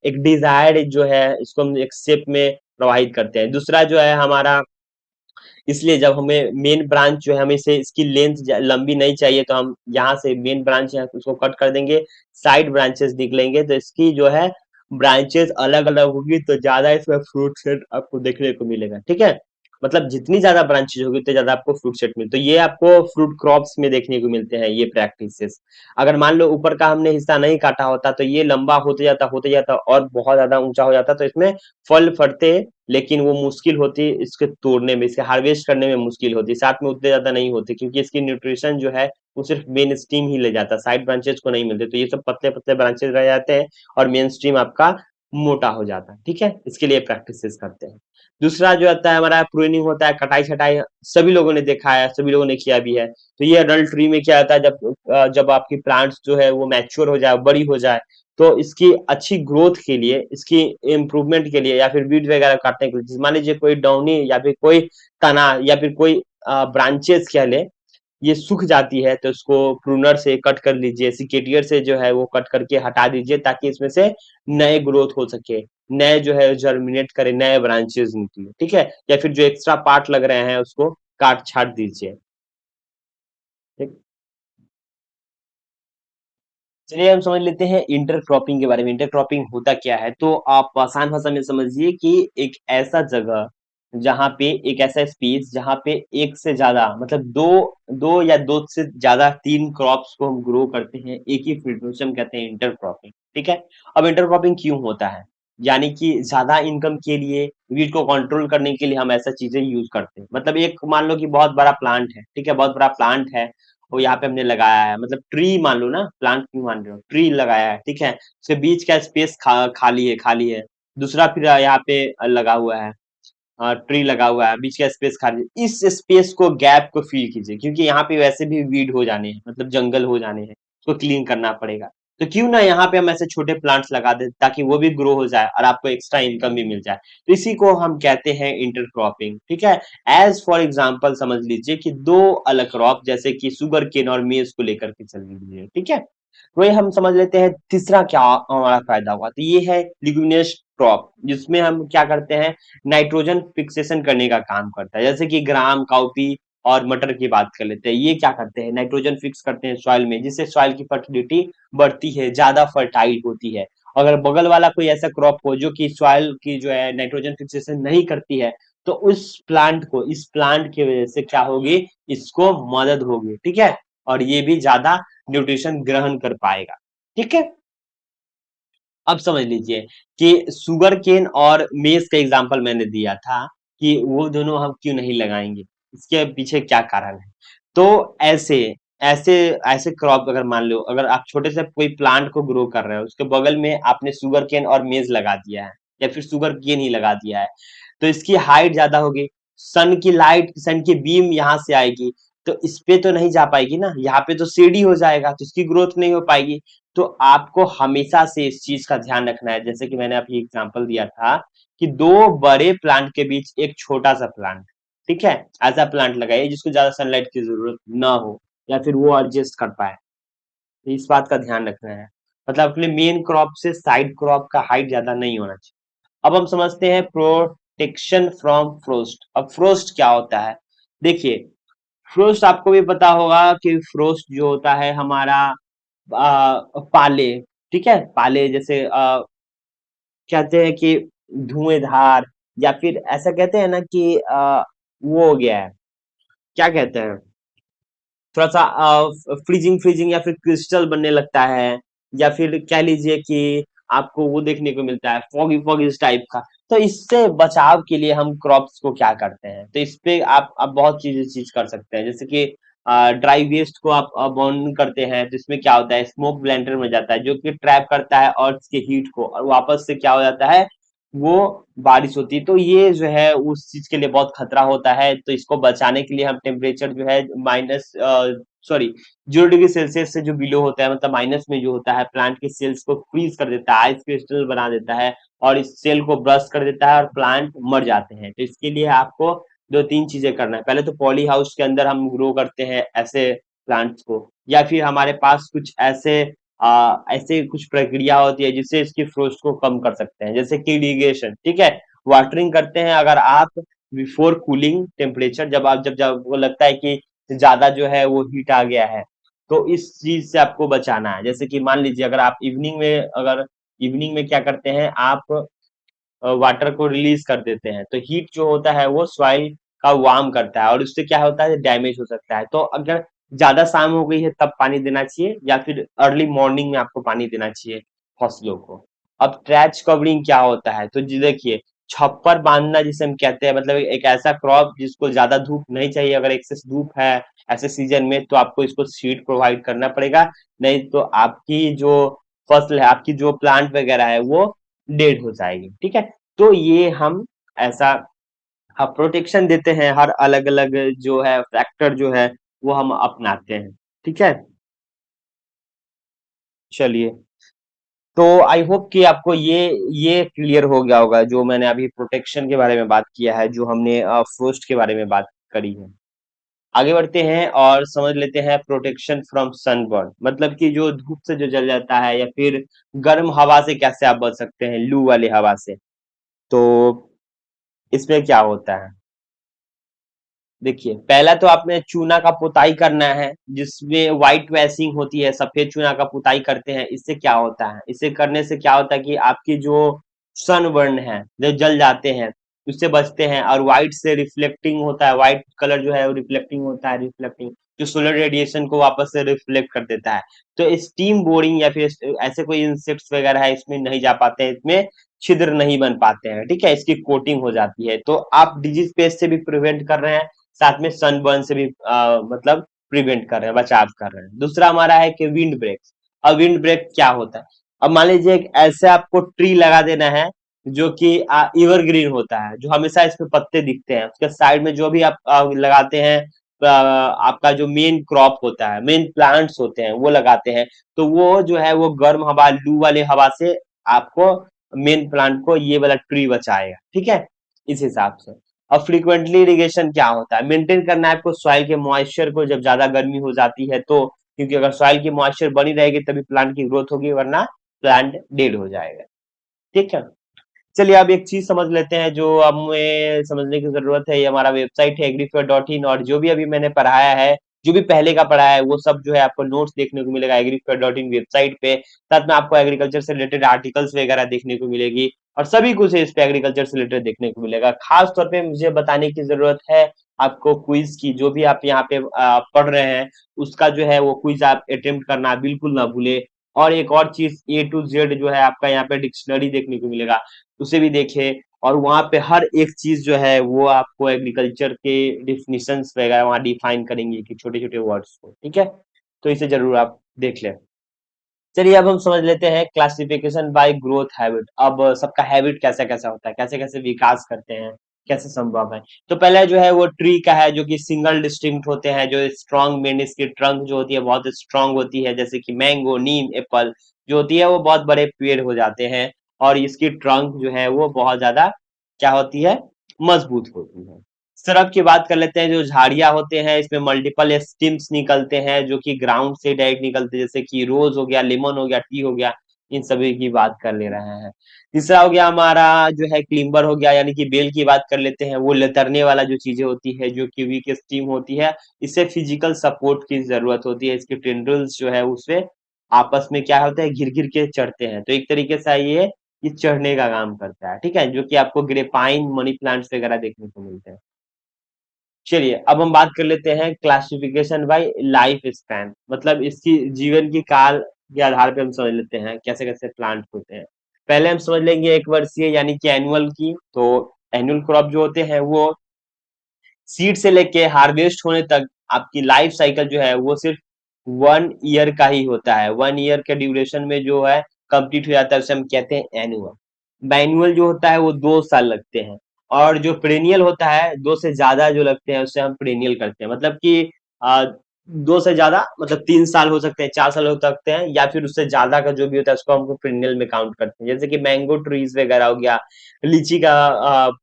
एक डिजायर्ड जो है इसको हम एक शेप में प्रवाहित करते हैं। दूसरा जो है हमारा, इसलिए जब हमें मेन ब्रांच जो है हमें से इसकी लेंथ लंबी नहीं चाहिए तो हम यहाँ से मेन ब्रांच है उसको कट कर देंगे, साइड ब्रांचेस निकलेंगे तो इसकी जो है ब्रांचेस अलग अलग होगी, तो ज्यादा इसमें फ्रूट सेट आपको देखने को मिलेगा। ठीक है, मतलब जितनी ज्यादा ब्रांचेज होगी उतने ज्यादा आपको फ्रूट सेट मिलते, तो ये आपको फ्रूट क्रॉप्स में देखने को मिलते हैं ये प्रैक्टिसेस। अगर मान लो ऊपर का हमने हिस्सा नहीं काटा होता तो ये लंबा होते जाता और बहुत ज्यादा ऊंचा हो जाता, तो इसमें फल फरते लेकिन वो मुश्किल होती इसके तोड़ने में, इसके हार्वेस्ट करने में मुश्किल होती, साथ में उतने ज्यादा नहीं होते क्योंकि इसकी न्यूट्रिशन जो है वो सिर्फ मेन स्ट्रीम ही ले जाता, साइड ब्रांचेस को नहीं मिलते। तो ये सब पतले पतले ब्रांचेस रह जाते हैं और मेन स्ट्रीम आपका मोटा हो जाता है। ठीक है, इसके लिए प्रैक्टिस करते हैं। दूसरा जो आता है हमारा प्रूनिंग होता है, कटाई छटाई सभी लोगों ने देखा है, सभी लोगों ने किया भी है। तो ये अडल्ट ट्री में क्या होता है, जब आपकी प्लांट्स जो है वो मैच्योर हो जाए, बड़ी हो जाए, तो इसकी अच्छी ग्रोथ के लिए, इसकी इम्प्रूवमेंट के लिए या फिर वीड वगैरह काटने के लिए, मान लीजिए कोई डाउनी या फिर कोई तना या फिर कोई ब्रांचेस कह ले ये सूख जाती है, तो उसको प्रूनर से कट कर लीजिए, सिकेटियर से जो है वो कट करके हटा दीजिए ताकि इसमें से नए ग्रोथ हो सके, नए जो है जर्मिनेट करे, नए ब्रांचेस निकले। ठीक है, या फिर जो एक्स्ट्रा पार्ट लग रहे हैं उसको काट छाट दीजिए। ठीक, चलिए हम समझ लेते हैं इंटरक्रॉपिंग के बारे में। इंटरक्रॉपिंग होता क्या है, तो आप आसान भाषा में समझिए कि एक ऐसा जगह जहाँ पे, एक ऐसा स्पेस जहाँ पे एक से ज्यादा मतलब दो दो या दो से ज्यादा 3 क्रॉप्स को हम ग्रो करते हैं एक ही फील्ड में, उसे हम कहते हैं इंटरक्रॉपिंग। ठीक है, अब इंटरक्रॉपिंग क्यों होता है, यानी कि ज्यादा इनकम के लिए, वीट को कंट्रोल करने के लिए हम ऐसा चीजें यूज करते हैं। मतलब एक मान लो कि बहुत बड़ा प्लांट है, ठीक है, बहुत बड़ा प्लांट है और यहाँ पे हमने लगाया है, मतलब ट्री मान लो ना, प्लांट क्यों मान रहे हो, ट्री लगाया है, ठीक है, उसके बीच का स्पेस खाली है। दूसरा फिर यहाँ पे लगा हुआ है, ट्री लगा हुआ है, बीच का स्पेस खाली है। इस स्पेस को, गैप को फिल कीजिए, क्योंकि यहाँ पे वैसे भी वीड हो जाने हैं, मतलब जंगल हो जाने हैं, तो क्लीन करना पड़ेगा। तो क्यों ना यहाँ पे हम ऐसे छोटे प्लांट्स लगा दें, ताकि वो भी ग्रो हो जाए और आपको एक्स्ट्रा इनकम भी मिल जाए। तो इसी को हम कहते हैं इंटरक्रॉपिंग, ठीक है। एज फॉर एग्जाम्पल समझ लीजिए कि दो अलग क्रॉप, जैसे कि शुगर केन और मेज को लेकर के चल लीजिए, ठीक है। वही हम समझ लेते हैं तीसरा क्या हमारा फायदा हुआ, तो ये है लिग्यूमिनस क्रॉप, जिसमें हम क्या करते हैं, नाइट्रोजन फिक्सेशन करने का काम करता है। जैसे कि ग्राम, काउपी और मटर की बात कर लेते हैं, ये क्या करते हैं, नाइट्रोजन फिक्स करते हैं सॉइल में, जिससे सॉइल की फर्टिलिटी बढ़ती है, ज्यादा फर्टाइल होती है। अगर बगल वाला कोई ऐसा क्रॉप हो जो कि सॉइल की जो है नाइट्रोजन फिक्सेशन नहीं करती है, तो इस प्लांट की वजह से क्या होगी, इसको मदद होगी, ठीक है, और ये भी ज्यादा न्यूट्रिशन ग्रहण कर पाएगा, ठीक है। अब समझ लीजिए कि शुगर केन और मेज का एग्जांपल मैंने दिया था, कि वो दोनों हम क्यों नहीं लगाएंगे, इसके पीछे क्या कारण है। तो ऐसे ऐसे ऐसे क्रॉप, अगर मान लो, अगर आप छोटे से कोई प्लांट को ग्रो कर रहे हो, उसके बगल में आपने शुगर केन और मेज लगा दिया है, या फिर शुगर केन ही लगा दिया है, तो इसकी हाइट ज्यादा होगी, सन की बीम यहाँ से आएगी, तो इस पे तो नहीं जा पाएगी ना, यहाँ पे तो सीढ़ी हो जाएगा, तो इसकी ग्रोथ नहीं हो पाएगी। तो आपको हमेशा से इस चीज का ध्यान रखना है, जैसे कि मैंने अभी एग्जांपल दिया था, कि दो बड़े प्लांट के बीच एक छोटा सा प्लांट, ठीक है, ऐसा प्लांट लगाइए जिसको ज्यादा सनलाइट की जरूरत ना हो, या फिर वो एडजस्ट कर पाए। तो इस बात का ध्यान रखना है, मतलब अपने मेन क्रॉप से साइड क्रॉप का हाइट ज्यादा नहीं होना चाहिए। अब हम समझते हैं प्रोटेक्शन फ्रॉम फ्रोस्ट। अब फ्रोस्ट क्या होता है, देखिए, फ्रोस्ट आपको भी पता होगा कि फ्रोस्ट जो होता है हमारा, पाले, ठीक है, पाले जैसे कहते हैं कि धुएंधार, या फिर ऐसा कहते हैं ना कि वो हो गया है, क्या कहते हैं, थोड़ा सा फ्रीजिंग फ्रीजिंग या फिर क्रिस्टल बनने लगता है, या फिर कह लीजिए कि आपको वो देखने को मिलता है, फॉगी फॉगी इस टाइप का। तो इससे बचाव के लिए हम क्रॉप्स को क्या करते हैं, तो इस पे आप बहुत चीज कर सकते हैं, जैसे कि ड्राई वेस्ट को आप बर्न करते हैं, तो इसमें क्या होता है, स्मोक ब्लेंडर में जाता है, जो कि ट्रैप करता है अर्थ के हीट को, और वापस से क्या हो जाता है, वो बारिश होती है। तो ये जो है उस चीज के लिए बहुत खतरा होता है, तो इसको बचाने के लिए हम टेम्परेचर जो है माइनस, सॉरी, 0 डिग्री सेल्सियस से जो बिलो होता है, मतलब माइनस में जो होता है, प्लांट के सेल्स को फ्रीज कर देता है, आइस क्रिस्टल बना देता है, और इस सेल को ब्रस्ट कर देता है, और प्लांट मर जाते हैं। तो इसके लिए आपको दो तीन चीजें करना है, पहले तो पॉली हाउस के अंदर हम ग्रो करते हैं ऐसे प्लांट्स को, या फिर हमारे पास कुछ ऐसे कुछ प्रक्रिया होती है जिससे इसकी फ्रोस्ट को कम कर सकते हैं, जैसे कि इरिगेशन, ठीक है, वाटरिंग करते हैं अगर आप बिफोर कूलिंग टेम्परेचर, जब वो लगता है कि ज्यादा जो है वो हीट आ गया है, तो इस चीज से आपको बचाना है। जैसे कि मान लीजिए, अगर इवनिंग में क्या करते हैं आप, वाटर को रिलीज कर देते हैं, तो हीट जो होता है वो सॉइल का वार्म करता है, और उससे क्या होता है, डैमेज हो सकता है। तो अगर ज्यादा शाम हो गई है तब पानी देना चाहिए, या फिर अर्ली मॉर्निंग में आपको पानी देना चाहिए फसलों को। अब ट्रैच कवरिंग क्या होता है, तो जी देखिए, छप्पर बांधना जिसे हम कहते हैं, मतलब एक ऐसा क्रॉप जिसको ज्यादा धूप नहीं चाहिए, अगर एक्सेस धूप है ऐसे सीजन में, तो आपको इसको सीड प्रोवाइड करना पड़ेगा, नहीं तो आपकी जो फसल है, आपकी जो प्लांट वगैरह है, वो डेड हो जाएगी, ठीक है। तो ये हम ऐसा प्रोटेक्शन देते हैं, हर अलग अलग जो है फैक्टर जो है वो हम अपनाते हैं, ठीक है। चलिए, तो आई होप कि आपको ये क्लियर हो गया होगा, जो मैंने अभी प्रोटेक्शन के बारे में बात किया है, जो हमने फ्रोस्ट के बारे में बात करी है। आगे बढ़ते हैं और समझ लेते हैं प्रोटेक्शन फ्रॉम सनबर्न, मतलब कि जो धूप से जो जल जाता है, या फिर गर्म हवा से कैसे आप बच सकते हैं, लू वाली हवा से। तो इसमें क्या होता है, देखिए, पहला तो आपने चूना का पुताई करना है, जिसमें व्हाइट वैसिंग होती है, सफेद चूना का पुताई करते हैं। इससे क्या होता है, इसे करने से क्या होता है कि आपकी जो सनबर्न है, जो जल जाते हैं, उससे बचते हैं, और व्हाइट से रिफ्लेक्टिंग होता है, व्हाइट कलर जो है वो रिफ्लेक्टिंग होता है, रिफ्लेक्टिंग जो सोलर रेडिएशन को वापस से रिफ्लेक्ट कर देता है। तो स्टीम बोरिंग या फिर ऐसे कोई इंसेक्ट्स वगैरह है, इसमें नहीं जा पाते हैं, इसमें छिद्र नहीं बन पाते हैं, ठीक है, इसकी कोटिंग हो जाती है। तो आप डिजीज पेस्ट से भी प्रिवेंट कर रहे हैं, साथ में सनबर्न से भी मतलब प्रिवेंट कर रहे हैं, बचाव कर रहे हैं। दूसरा हमारा है कि विंड ब्रेक। अब विंड ब्रेक क्या होता है? अब मान लीजिए एक ऐसे आपको ट्री लगा देना है जो कि एवरग्रीन होता है, जो हमेशा इस पे पत्ते दिखते हैं, उसके साइड में जो भी आप लगाते हैं, आपका जो मेन क्रॉप होता है, मेन प्लांट्स होते हैं वो लगाते हैं, तो वो जो है वो गर्म हवा, लू वाले हवा से आपको मेन प्लांट को ये वाला ट्री बचाएगा, ठीक है, इस हिसाब से। अब फ्रीक्वेंटली इरिगेशन क्या होता है? मेंटेन करना है आपको सॉइल के मॉइस्चर को जब ज्यादा गर्मी हो जाती है तो, क्योंकि अगर सॉइल की मॉइस्चर बनी रहेगी तभी प्लांट की ग्रोथ होगी, वरना प्लांट डेड हो जाएगा, ठीक है। चलिए अब एक चीज समझ लेते हैं जो हमें समझने की जरूरत है। ये हमारा वेबसाइट है एग्रीफेयर.इन, और जो भी अभी मैंने पढ़ाया है, जो भी पहले का पढ़ा है, वो सब जो है आपको नोट्स देखने को मिलेगा एग्रीफेयर.इन वेबसाइट पे। साथ में आपको एग्रीकल्चर से रिलेटेड आर्टिकल्स वगैरह देखने को मिलेगी, और सभी कुछ इस पे एग्रीकल्चर से रिलेटेड देखने को मिलेगा। खास तौर पे मुझे बताने की जरूरत है आपको क्विज की, जो भी आप यहाँ पे पढ़ रहे हैं उसका जो है वो क्विज आप अटेम्प्ट करना बिल्कुल ना भूले। और एक और चीज, A to Z जो है आपका यहाँ पे डिक्शनरी देखने को मिलेगा, उसे भी देखें। और वहां पे हर एक चीज जो है वो आपको एग्रीकल्चर के डिफिनीशंस वगैरह वहां डिफाइन करेंगे कि छोटे छोटे वर्ड्स को, ठीक है, तो इसे जरूर आप देख लें। चलिए अब हम समझ लेते हैं क्लासिफिकेशन बाय ग्रोथ हैबिट। अब सबका हैबिट कैसा कैसा होता है, कैसे कैसे विकास करते हैं, कैसे संभव है। तो पहले जो है वो ट्री का है, जो कि सिंगल डिस्टिंक्ट होते हैं, जो स्ट्रॉन्ग मेन, इसकी ट्रंक जो होती है बहुत स्ट्रांग होती है, जैसे कि मैंगो, नीम, एप्पल जो होती है वो बहुत बड़े पेड़ हो जाते हैं, और इसकी ट्रंक जो है वो बहुत ज्यादा क्या होती है, मजबूत होती है। सड़क की बात कर लेते हैं, जो झाड़ियां होते हैं इसमें मल्टीपल स्टिम्स निकलते हैं जो कि ग्राउंड से डायरेक्ट निकलते हैं, जैसे कि रोज हो गया, लेमन हो गया, टी हो गया, इन सभी की बात कर ले रहे हैं। तीसरा हो गया हमारा जो है क्लिम्बर हो गया, यानी कि बेल की बात कर लेते हैं, वो लतरने वाला जो चीजें होती है, जो कि वीक स्टीम होती है, इससे फिजिकल सपोर्ट की जरूरत होती है। इसके टेंड्रिल्स जो है उससे आपस में क्या होता है, घिर घिर के चढ़ते हैं, तो एक तरीके से ये चढ़ने का काम करता है, ठीक है, जो कि आपको ग्रेपाइन, मनी प्लांट्स वगैरह देखने को मिलते हैं। चलिए अब हम बात कर लेते हैं क्लासिफिकेशन बाय लाइफ स्पैन, मतलब इसकी जीवन की काल के आधार पे हम समझ लेते हैं कैसे कैसे प्लांट होते हैं। पहले हम समझ लेंगे एक वर्षीय यानी कि एनुअल की। तो एनुअल क्रॉप जो होते हैं वो सीड से लेके हार्वेस्ट होने तक आपकी लाइफ साइकिल जो है वो सिर्फ 1 ईयर का ही होता है। 1 ईयर के ड्यूरेशन में जो है कंप्लीट हो जाता है, उसे हम कहते हैं एनुअल। मैनुअल जो होता है वो 2 साल लगते हैं, और जो पेरेनियल होता है 2 से ज्यादा जो लगते हैं उससे हम पेरेनियल करते हैं, मतलब कि 2 से ज्यादा मतलब 3 साल हो सकते हैं, 4 साल हो सकते हैं, या फिर उससे ज्यादा का जो भी होता है उसको हमको पेरेनियल में काउंट करते हैं, जैसे कि मैंगो ट्रीज वगैरह हो गया, लीची का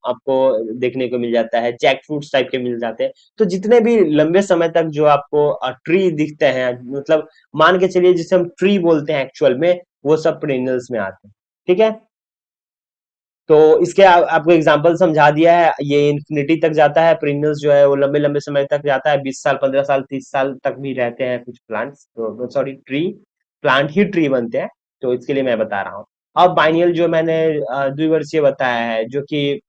आपको देखने को मिल जाता है, जैक फ्रूट्स टाइप के मिल जाते हैं। तो जितने भी लंबे समय तक जो आपको ट्री दिखते हैं, मतलब मान के चलिए जिसे हम ट्री बोलते हैं एक्चुअल में, वो सब पेरेनियल्स में आते हैं, ठीक है। तो इसके आपको एग्जांपल समझा दिया है, ये इन्फिनिटी तक जाता है, पेरिनियल्स जो है वो लंबे लंबे समय तक जाता है, 20 साल, 15 साल, 30 साल तक भी रहते हैं कुछ प्लांट्स, तो सॉरी ट्री, प्लांट ही ट्री बनते हैं, तो इसके लिए मैं बता रहा हूँ। अब बाइनियल जो मैंने द्विवर्षीय बताया है, जो कि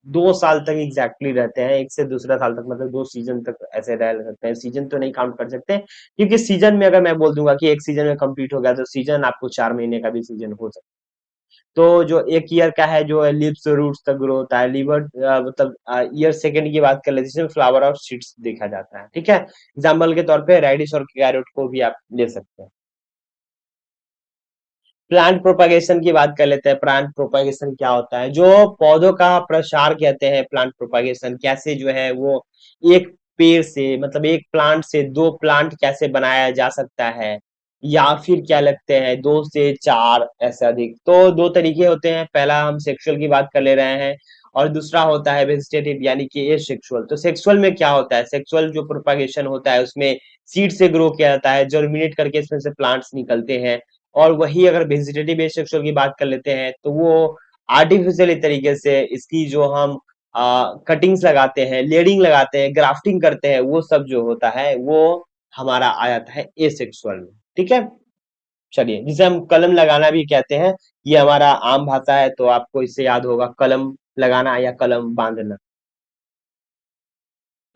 2 साल तक एग्जैक्टली रहते हैं, एक से दूसरा साल तक, मतलब 2 सीजन तक ऐसे रह सकते हैं। सीजन तो नहीं काउंट कर सकते, क्योंकि सीजन में अगर मैं बोल दूंगा कि एक सीजन में कंप्लीट हो गया, तो सीजन आपको 4 महीने का भी सीजन हो सकता है। तो जो 1 ईयर का है जो लिप्स रूट्स तक ग्रो होता है, लीवर मतलब ईयर सेकंड की बात कर लेते हैं, जिसमें फ्लावर और सीड्स देखा जाता है, ठीक है। एग्जाम्पल के तौर पे रेडिश और कैरोट को भी आप ले सकते हैं। प्लांट प्रोपागेशन की बात कर लेते हैं। प्लांट प्रोपागेशन क्या होता है, जो पौधों का प्रसार कहते हैं। प्लांट प्रोपागेशन कैसे जो है वो एक पेड़ से, मतलब एक प्लांट से 2 प्लांट कैसे बनाया जा सकता है, या फिर क्या लगते हैं 2 से 4 ऐसे अधिक। तो 2 तरीके होते हैं, पहला हम सेक्सुअल की बात कर ले रहे हैं, और दूसरा होता है वेजिटेटिव यानी कि एसेक्सुअल। तो सेक्सुअल में क्या होता है, सेक्सुअल जो प्रोपागेशन होता है उसमें सीड से ग्रो किया जाता है, जर्मिनेट करके इसमें से प्लांट्स निकलते हैं। और वही अगर वेजिटेटिव एसेक्सुअल की बात कर लेते हैं तो वो आर्टिफिशियली तरीके से इसकी जो हम कटिंग्स लगाते हैं, लेयरिंग लगाते हैं, ग्राफ्टिंग करते हैं, वो सब जो होता है वो हमारा आ जाता है एसेक्सुअल में, ठीक है। चलिए, जिसे हम कलम लगाना भी कहते हैं, ये हमारा आम भाषा है, तो आपको इससे याद होगा कलम लगाना या कलम बांधना।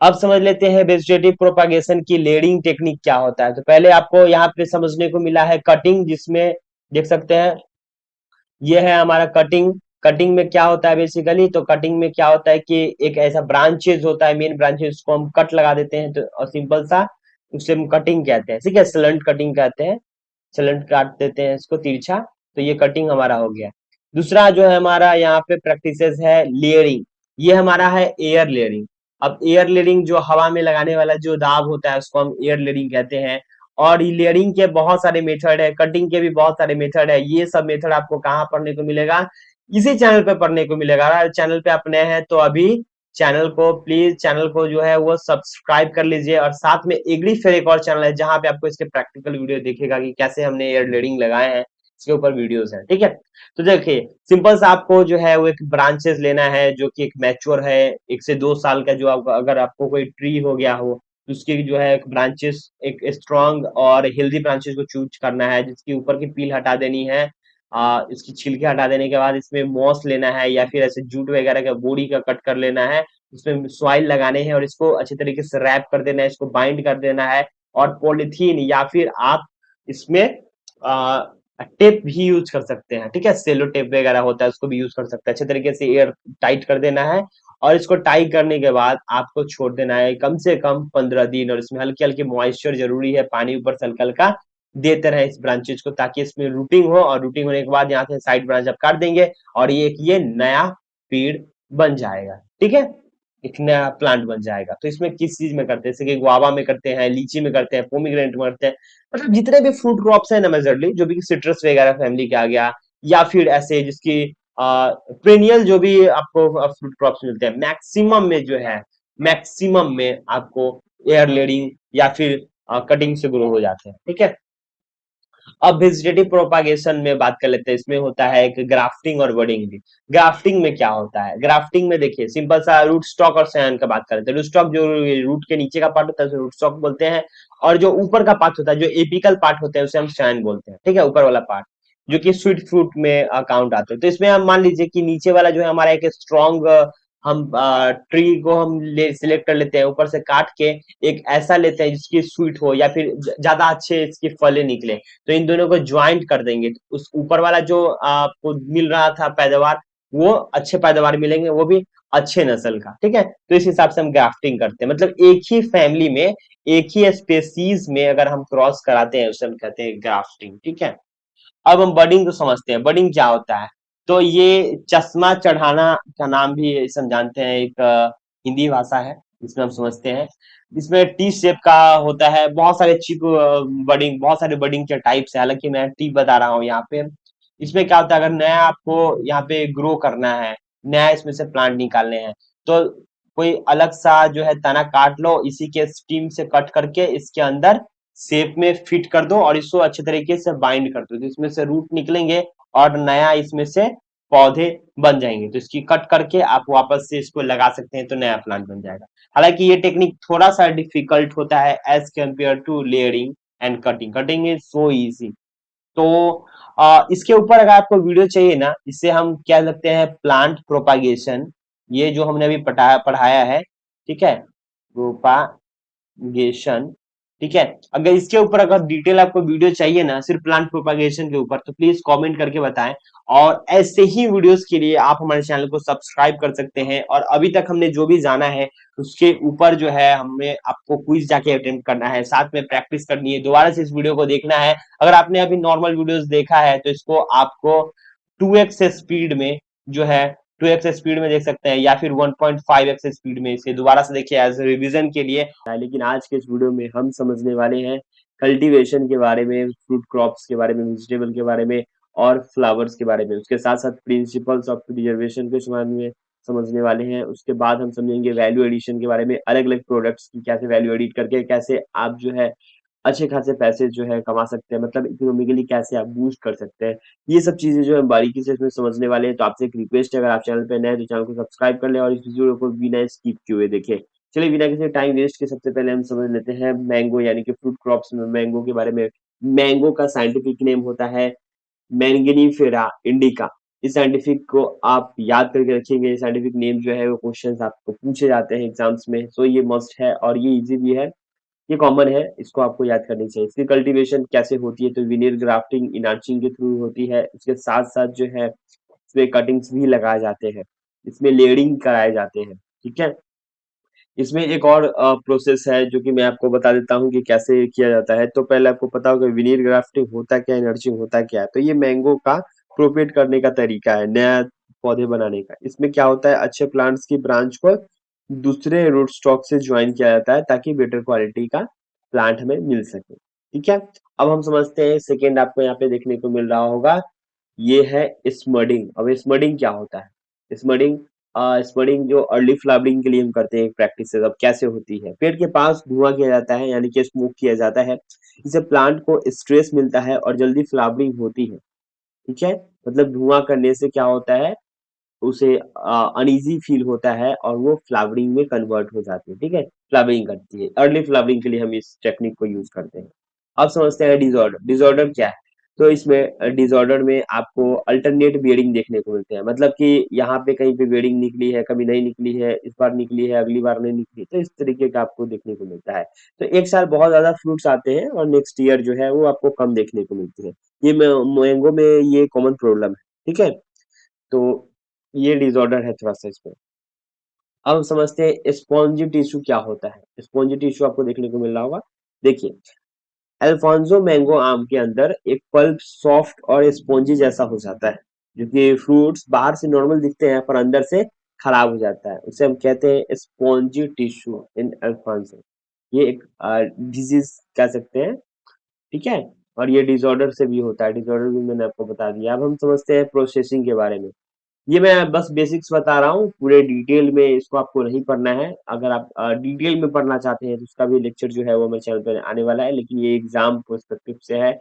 अब समझ लेते हैं वेजिटेटिव प्रोपागेशन की लेयरिंग टेक्निक क्या होता है। तो पहले आपको यहाँ पे समझने को मिला है कटिंग, जिसमें देख सकते हैं ये है हमारा कटिंग। कटिंग में क्या होता है बेसिकली, तो कटिंग में क्या होता है कि एक ऐसा ब्रांचेज होता है, मेन ब्रांचेज को हम कट लगा देते हैं, तो और सिंपल सा उसे हम कटिंग कहते हैं, ठीक है, स्लंट कटिंग कहते हैं। स्लंट काट देते हैं इसको तिरछा, तो ये कटिंग हमारा हो गया। दूसरा जो है हमारा यहाँ पे प्रैक्टिसेस है लेयरिंग, ये हमारा है एयर लेयरिंग। अब एयर लेयरिंग जो हवा में लगाने वाला जो दाब होता है उसको हम एयर लेयरिंग कहते हैं। और लेयरिंग के बहुत सारे मेथड है, कटिंग के भी बहुत सारे मेथड है। ये सब मेथड आपको कहाँ पढ़ने को मिलेगा? इसी चैनल पे पढ़ने को मिलेगा। अगर चैनल पे आप नए हैं तो अभी चैनल को प्लीज, चैनल को जो है वो सब्सक्राइब कर लीजिए। और साथ में एग्री फेयर एक और चैनल है जहां पे आपको इसके प्रैक्टिकल वीडियो दिखेगा कि कैसे हमने एयर लेयरिंग लगाए हैं, इसके ऊपर वीडियोस हैं, ठीक है। तो देखिए सिंपल सा आपको जो है वो एक ब्रांचेस लेना है जो कि एक मैच्योर है, 1 से 2 साल का, जो आपका अगर आपको कोई ट्री हो गया हो तो उसकी जो है ब्रांचेस एक स्ट्रॉन्ग और हेल्दी ब्रांचेस को चूज करना है, जिसकी ऊपर की पील हटा देनी है। इसकी छिलके हटा देने के बाद इसमें मॉस लेना है या फिर ऐसे जूट वगैरह का बोरी का कट कर लेना है, इसमें सॉइल लगाने हैं और इसको अच्छे तरीके से रैप कर देना है, इसको बाइंड कर देना है। और पॉलिथीन या फिर आप इसमें टेप भी यूज कर सकते हैं, ठीक है, सेलो टेप वगैरह होता है उसको भी यूज कर सकते हैं। अच्छे तरीके से एयर टाइट कर देना है और इसको टाइट करने के बाद आपको छोड़ देना है कम से कम 15 दिन। और इसमें हल्की हल्की मॉइस्चर जरूरी है, पानी ऊपर से हल्का हल्का देते रहे इस ब्रांचेज को ताकि इसमें रूटिंग हो। और रूटिंग होने के बाद यहाँ से साइड ब्रांच आप काट देंगे और ये नया पेड़ बन जाएगा, ठीक है, एक नया प्लांट बन जाएगा। तो इसमें किस चीज में करते हैं, जैसे कि गुआवा में करते हैं, लीची में करते हैं, पोमीग्रेनेट में करते हैं, मतलब जितने भी फ्रूट क्रॉप्स है ना मेजरली, जो भी सिट्रस वगैरह फैमिली के आ गया, या फिर ऐसे जिसकी पेनियल जो भी आपको फ्रूट क्रॉप्स मिलते हैं, मैक्सिमम में जो है, मैक्सिमम में आपको एयर लेयरिंग या फिर कटिंग से ग्रो हो जाते हैं, ठीक है। अब वेजिटेटिव प्रोपागेशन में बात कर लेते हैं। इसमें होता है एक ग्राफ्टिंग और बडिंग भी। ग्राफ्टिंग में क्या होता है? ग्राफ्टिंग में देखिए सिंपल सा रूट स्टॉक और सयान का बात करते हैं। रूट स्टॉक जो रूट के नीचे का पार्ट होता है उसे रूट स्टॉक बोलते हैं, और जो ऊपर का पार्ट होता है, जो एपिकल पार्ट होता है, उसे हम सयान बोलते हैं, ठीक है, ऊपर वाला पार्ट जो कि स्वीट फ्रूट में अकाउंट आते हैं। तो इसमें हम मान लीजिए कि नीचे वाला जो है हमारा एक स्ट्रॉन्ग, हम ट्री को हम ले सिलेक्ट कर लेते हैं, ऊपर से काट के एक ऐसा लेते हैं जिसकी स्वीट हो या फिर ज्यादा अच्छे इसके फले निकले, तो इन दोनों को ज्वाइंट कर देंगे। तो उस ऊपर वाला जो आपको मिल रहा था पैदावार, वो अच्छे पैदावार मिलेंगे, वो भी अच्छे नस्ल का, ठीक है। तो इस हिसाब से हम ग्राफ्टिंग करते हैं, मतलब एक ही फैमिली में, एक ही स्पेसीज में अगर हम क्रॉस कराते हैं उसे हम कहते हैं ग्राफ्टिंग, ठीक है। अब हम बडिंग को समझते हैं। बडिंग क्या होता है? तो ये चश्मा चढ़ाना का नाम भी इसे हम जानते हैं, एक हिंदी भाषा है जिसमें हम समझते हैं। इसमें टी शेप का होता है, बहुत सारे चिप बडिंग, बहुत सारे बडिंग के टाइप्स है, हालांकि मैं टी बता रहा हूँ यहाँ पे। इसमें क्या होता है, अगर नया आपको यहाँ पे ग्रो करना है, नया इसमें से प्लांट निकालने हैं, तो कोई अलग सा जो है तना काट लो, इसी के स्टीम से कट करके इसके अंदर शेप में फिट कर दो और इसको अच्छे तरीके से बाइंड कर दो, तो इसमें से रूट निकलेंगे और नया इसमें से पौधे बन जाएंगे। तो इसकी कट करके आप वापस से इसको लगा सकते हैं, तो नया प्लांट बन जाएगा। हालांकि ये टेक्निक थोड़ा सा डिफिकल्ट होता है as compared to layering and cutting. Cutting is so easy. तो इसके ऊपर अगर आपको वीडियो चाहिए ना, इसे हम क्या लगते हैं, प्लांट प्रोपागेशन, ये जो हमने अभी पढ़ाया है, ठीक है, प्रोपागेशन, ठीक है। अगर इसके ऊपर अगर डिटेल आपको वीडियो चाहिए ना सिर्फ प्लांट प्रोपागेशन के ऊपर, तो प्लीज कमेंट करके बताएं। और ऐसे ही वीडियोस के लिए आप हमारे चैनल को सब्सक्राइब कर सकते हैं। और अभी तक हमने जो भी जाना है उसके ऊपर जो है हमें आपको क्विज जाके अटेम्प्ट करना है, साथ में प्रैक्टिस करनी है, दोबारा से इस वीडियो को देखना है। अगर आपने अभी नॉर्मल वीडियोस देखा है तो इसको आपको 2x स्पीड में जो है, 2x स्पीड में देख सकते हैं या फिर 1.5x स्पीड में इसे दोबारा से देखिए एज रिवीजन के लिए। लेकिन आज के इस वीडियो में हम समझने वाले हैं कल्टीवेशन के बारे में, फ्रूट क्रॉप्स के बारे में, वेजिटेबल के बारे में और फ्लावर्स के बारे में। उसके साथ साथ प्रिंसिपल्स ऑफ प्रिजर्वेशन के बारे में समझने वाले हैं। उसके बाद हम समझेंगे वैल्यू एडिशन के बारे में, अलग अलग प्रोडक्ट्स की कैसे वैल्यू एडिट करके कैसे आप जो है अच्छे खासे पैसे जो है कमा सकते हैं, मतलब इकोनॉमिकली कैसे आप बूस्ट कर सकते हैं। ये सब चीजें जो है बारीकी से इसमें समझने वाले हैं। तो आपसे एक रिक्वेस्ट है, अगर आप चैनल पे नए हैं तो चैनल को सब्सक्राइब कर लें और इस वीडियो को बिना स्किप किए हुए देखें। चलिए बिना किसी टाइम वेस्ट के सबसे पहले हम समझ लेते हैं मैंगो यानी कि फ्रूट क्रॉप्स में मैंगो के बारे में। मैंगो का साइंटिफिक नेम होता है मैंगनीफेरा इंडिका। इस साइंटिफिक को आप याद करके रखेंगे। साइंटिफिक नेम जो है वो क्वेश्चंस आपको पूछे जाते हैं एग्जाम्स में, सो ये मस्ट है और ये इजी भी है, ये कॉमन है, इसको आपको याद करनी चाहिए। इसकी कल्टीवेशन कैसे होती है? तो विनियर ग्राफ्टिंग, इनार्चिंग के थ्रू होती है। इसके साथ साथ जो है इसमें कटिंग्स भी लगाए जाते हैं, इसमें लेयरिंग कराए जाते हैं, ठीक है। इसमें एक और प्रोसेस है जो कि मैं आपको बता देता हूँ कि कैसे किया जाता है। तो पहले आपको पता होगा विनीर ग्राफ्टिंग होता क्या है, नर्सिंग होता क्या है। तो ये मैंगो का प्रोपेट करने का तरीका है, नया पौधे बनाने का। इसमें क्या होता है, अच्छे प्लांट्स की ब्रांच को दूसरे रूट स्टॉक से ज्वाइन किया जाता है ताकि बेटर क्वालिटी का प्लांट हमें मिल सके। ठीक है, अब हम समझते हैं सेकेंड आपको यहाँ पे देखने को मिल रहा होगा, ये है स्मडिंग। अब स्मडिंग क्या होता है? स्मडिंग स्मडिंग जो अर्ली फ्लावरिंग के लिए हम करते हैं प्रैक्टिस, अब कैसे होती है, पेड़ के पास धुआं किया जाता है यानी कि स्मोक किया जाता है। इससे प्लांट को स्ट्रेस मिलता है और जल्दी फ्लावरिंग होती है। ठीक है, मतलब धुआं करने से क्या होता है, उसे अनईजी फील होता है और वो फ्लावरिंग में कन्वर्ट हो जाती है। ठीक है, फ्लावरिंग करती है। अर्ली फ्लावरिंग के लिए हम इस टेक्निक को यूज करते हैं। अब समझते हैं डिसऑर्डर। डिसऑर्डर क्या है? तो इसमें डिसऑर्डर में आपको अल्टरनेट बियरिंग देखने को मिलते हैं, मतलब कि यहाँ पे कहीं पे बियरिंग निकली है, कभी नहीं निकली है, इस बार निकली है, अगली बार नहीं निकली, तो इस तरीके का आपको देखने को मिलता है। तो एक साल बहुत ज्यादा फ्रूट्स आते हैं और नेक्स्ट ईयर जो है वो आपको कम देखने को मिलती है। ये मैंगो में ये कॉमन प्रॉब्लम है। ठीक है, तो ये डिसऑर्डर है थोड़ा सा इसमें। अब हम समझते हैं स्पॉन्जी टिश्यू क्या होता है। स्पॉन्जी टिश्यू आपको देखने को मिल रहा होगा। देखिए, अल्फांसो मैंगो आम के अंदर एक पल्प सॉफ्ट और स्पॉन्जी जैसा हो जाता है, जो कि फ्रूट्स बाहर से नॉर्मल दिखते हैं पर अंदर से खराब हो जाता है, उसे हम कहते हैं स्पॉन्जी टिश्यू इन अल्फांसो। ये एक डिजीज कह सकते हैं। ठीक है, और ये डिसऑर्डर से भी होता है, डिसऑर्डर भी मैंने आपको बता दिया। अब हम समझते हैं प्रोसेसिंग के बारे में। ये मैं बस बेसिक्स बता रहा हूँ, पूरे डिटेल में इसको आपको नहीं पढ़ना है। अगर आप डिटेल में पढ़ना चाहते हैं तो उसका भी लेक्चर जो है वो मेरे चैनल पर आने वाला है, लेकिन ये एग्जाम पर्सपेक्टिव से है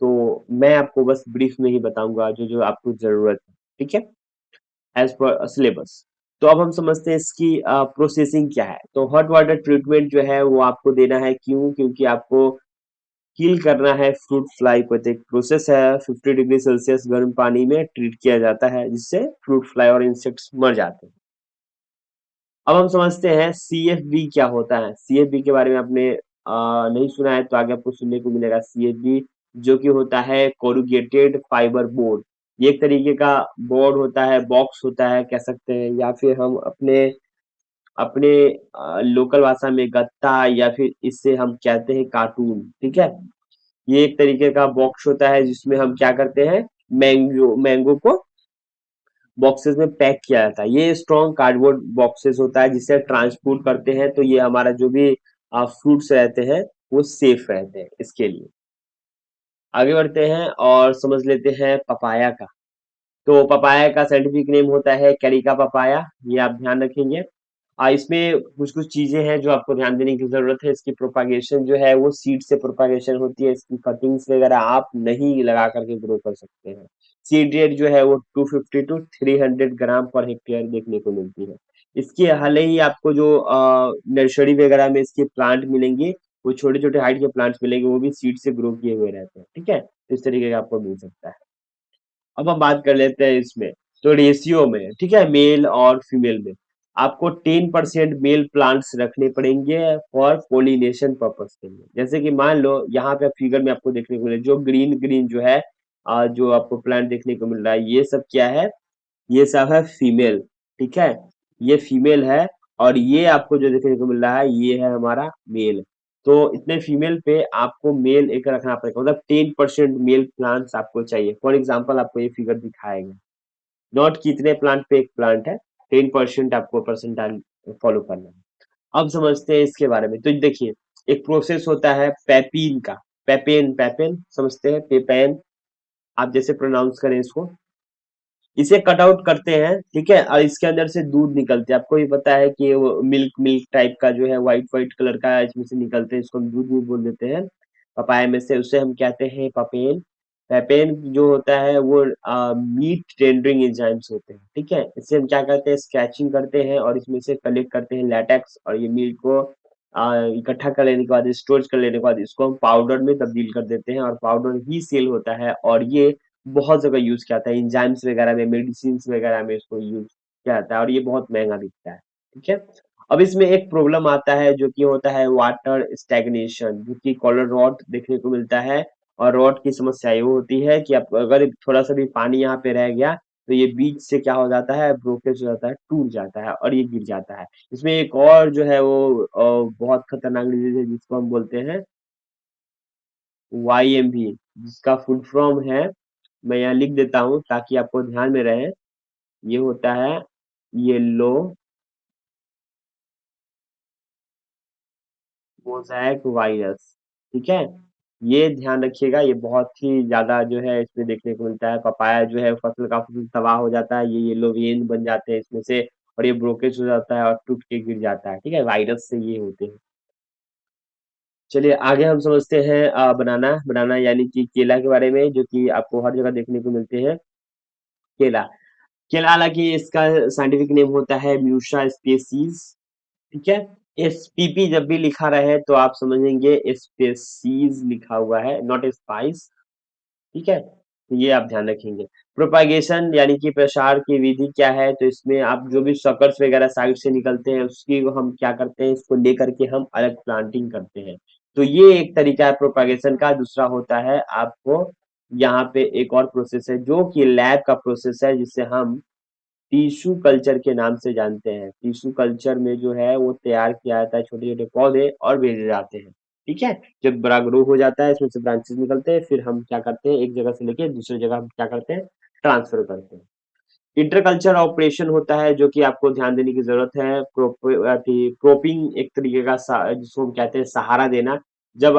तो मैं आपको बस ब्रीफ में ही बताऊंगा जो जो आपको जरूरत है। ठीक है, एज पर सिलेबस। तो अब हम समझते हैं इसकी प्रोसेसिंग क्या है। तो हॉट वाटर ट्रीटमेंट जो है वो आपको देना है, क्यों? क्योंकि आपको किल करना है फ्रूट फ्लाई को। तो एक प्रोसेस है, 50 डिग्री सेल्सियस गर्म पानी में ट्रीट किया जाता है जिससे फ्रूट फ्लाई और इंसेक्ट्स मर जाते हैं। अब हम समझते हैं सीएफबी क्या होता है। सीएफबी के बारे में आपने नहीं सुना है तो आगे आपको सुनने को मिलेगा। सीएफबी जो कि होता है कोरुगेटेड फाइबर बोर्ड। ये एक तरीके का बोर्ड होता है, बॉक्स होता है कह सकते हैं, या फिर हम अपने अपने लोकल भाषा में गत्ता, या फिर इससे हम कहते हैं कार्टून। ठीक है, ये एक तरीके का बॉक्स होता है जिसमें हम क्या करते हैं, मैंगो मैंगो को बॉक्सेस में पैक किया जाता है। ये स्ट्रॉन्ग कार्डबोर्ड बॉक्सेस होता है जिसे ट्रांसपोर्ट करते हैं, तो ये हमारा जो भी फ्रूट्स रहते हैं वो सेफ रहते हैं इसके लिए। आगे बढ़ते हैं और समझ लेते हैं पपाया का। तो पपाया का साइंटिफिक नेम होता है कैरिका पपाया, ये आप ध्यान रखेंगे। इसमें कुछ कुछ चीजें हैं जो आपको ध्यान देने की जरूरत है। इसकी प्रोपागेशन जो है वो सीड से प्रोपागेशन होती है, इसकी कटिंग्स वगैरह आप नहीं लगा करके ग्रो कर सकते हैं। सीड रेट जो है वो 250 टू 300 ग्राम पर हेक्टेयर देखने को मिलती है। इसके हाल ही आपको जो नर्सरी वगैरह में इसके प्लांट मिलेंगे, वो छोटे छोटे हाइट के प्लांट्स मिलेंगे, वो भी सीड से ग्रो किए हुए रहते हैं। ठीक है, इस तरीके का आपको मिल सकता है। अब हम बात कर लेते हैं इसमें, तो रेशियो में, ठीक है, मेल और फीमेल में आपको 10% मेल प्लांट्स रखने पड़ेंगे फॉर पोलिनेशन पर्पस के लिए। जैसे कि मान लो यहाँ पे फिगर में आपको देखने को मिले जो ग्रीन ग्रीन जो है, जो आपको प्लांट देखने को मिल रहा है, ये सब क्या है, ये सब है फीमेल। ठीक है, ये फीमेल है, और ये आपको जो देखने को मिल रहा है ये है हमारा मेल। तो इतने फीमेल पे आपको मेल एक रखना पड़ेगा, मतलब 10% मेल प्लांट्स आपको चाहिए। फॉर एग्जाम्पल आपको ये फिगर दिखाएगा, नॉट कितने प्लांट पे एक प्लांट है, 10% आपको परसेंटाइल फॉलो करना है। अब समझते हैं इसके बारे में। तो देखिए, एक प्रोसेस होता है पेपीन का। पेपेन, पेपेन समझते हैं, पेपेन आप जैसे प्रोनाउंस करें इसको। इसे कट आउट करते हैं, ठीक है, और इसके अंदर से दूध निकलते हैं। आपको भी पता है कि वो मिल्क मिल्क टाइप का जो है व्हाइट व्हाइट कलर का इसमें से निकलते हैं, इसको हम दूध भी बोल देते हैं पपाया में से, उसे हम कहते हैं पपेन। पेपेन जो होता है वो मीट टेंडरिंग एंजाइम्स होते हैं। ठीक है, इससे हम क्या करते हैं, स्कैचिंग करते हैं और इसमें से कलेक्ट करते हैं लैटेक्स, और ये मीट को इकट्ठा कर लेने के बाद, स्टोर कर लेने के बाद, इसको हम पाउडर में तब्दील कर देते हैं और पाउडर ही सेल होता है। और ये बहुत जगह यूज किया जाता है, इंजाइम्स वगैरह में, मेडिसिन वगैरह में इसको यूज किया जाता है, और ये बहुत महंगा बिकता है। ठीक है, अब इसमें एक प्रॉब्लम आता है जो कि होता है वाटर स्टैग्नेशन, जो कि कॉलर रॉट देखने को मिलता है। और रॉट की समस्या ये होती है कि आप अगर थोड़ा सा भी पानी यहाँ पे रह गया तो ये बीच से क्या हो जाता है, ब्रोकेज हो जाता है, टूट जाता है और ये गिर जाता है। इसमें एक और जो है वो बहुत खतरनाक डिजीज है जिसको हम बोलते हैं YMV, जिसका फुल फॉर्म है, मैं यहाँ लिख देता हूँ ताकि आपको ध्यान में रहे। ये होता है येलो मोज़ैक वायरस, ठीक है? ये ध्यान रखिएगा, ये बहुत ही ज़्यादा जो है इसमें देखने को मिलता है। पपाया जो है फसल का फसल तबाह हो जाता है, ये येलो वेन बन जाते हैं इसमें से और ये ब्रोकेज हो जाता है और टूट के गिर जाता है, ठीक है? वायरस से ये होते हैं। चलिए आगे हम समझते हैं बनाना। बनाना यानी कि केला के बारे में, जो कि आपको हर जगह देखने को मिलते हैं, केला। केला हालाँकि इसका साइंटिफिक नेम होता है म्यूसा स्पेसीज, ठीक है? एसपीपी जब भी लिखा रहे तो आप समझेंगे स्पेसीज लिखा हुआ है, नॉट स्पाइस, ठीक है? तो ये आप ध्यान रखेंगे। प्रोपागेशन यानी कि प्रसार की विधि क्या है, तो इसमें आप जो भी सकर्स वगैरह साइड से निकलते हैं उसकी हम क्या करते हैं, इसको लेकर के हम अलग प्लांटिंग करते हैं। तो ये एक तरीका है प्रोपागेशन का। दूसरा होता है आपको यहाँ पे एक और प्रोसेस है जो कि लैब का प्रोसेस है, जिसे हम टिश्यू कल्चर के नाम से जानते हैं। टिश्यू कल्चर में जो है वो तैयार किया जाता है छोटे छोटे पौधे और भेजे जाते हैं, ठीक है? जब बड़ा ग्रो हो जाता है इसमें से ब्रांचेस निकलते हैं, फिर हम क्या करते हैं, एक जगह से लेके दूसरी जगह हम क्या करते हैं, ट्रांसफर करते हैं। इंटरकल्चर ऑपरेशन होता है जो कि आपको ध्यान देने की जरूरत है। क्रोपिंग एक तरीके का जिसको हम कहते हैं सहारा देना। जब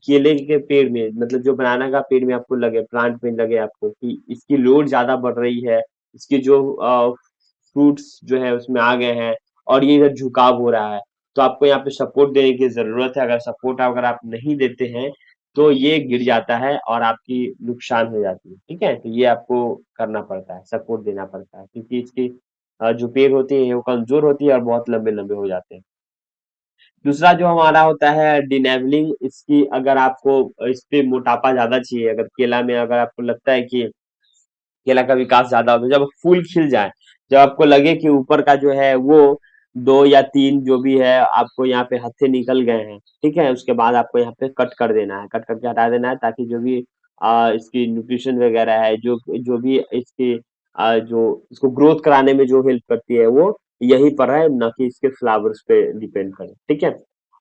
केले के पेड़ में, मतलब जो बनाना का पेड़ में आपको लगे, प्लांट में लगे आपको कि इसकी लोड ज्यादा बढ़ रही है, इसकी जो फ्रूट्स जो है उसमें आ गए हैं और ये इधर झुकाव हो रहा है, तो आपको यहाँ पे सपोर्ट देने की जरूरत है। अगर सपोर्ट अगर आप नहीं देते हैं तो ये गिर जाता है और आपकी नुकसान हो जाती है, ठीक है? तो ये आपको करना पड़ता है, सपोर्ट देना पड़ता है, क्योंकि इसकी जो पेड़ होती है वो कमजोर होती है और बहुत लंबे लंबे हो जाते हैं। दूसरा जो हमारा होता है डिनेवलिंग, इसकी अगर आपको इस पे मोटापा ज्यादा चाहिए, अगर केला में अगर आपको लगता है कि केला का विकास ज्यादा हो, तो जब फूल खिल जाए, जब आपको लगे कि ऊपर का जो है वो 2 या 3 जो भी है आपको यहाँ पे हत्थे निकल गए हैं, ठीक है? उसके बाद आपको यहाँ पे कट कर देना है, कट करके हटा देना है, ताकि जो भी इसकी न्यूट्रिशन वगैरह है, जो जो भी इसकी जो इसको ग्रोथ कराने में जो हेल्प करती है वो यहीं पर है, ना कि इसके फ्लावर्स पे डिपेंड करे, ठीक है?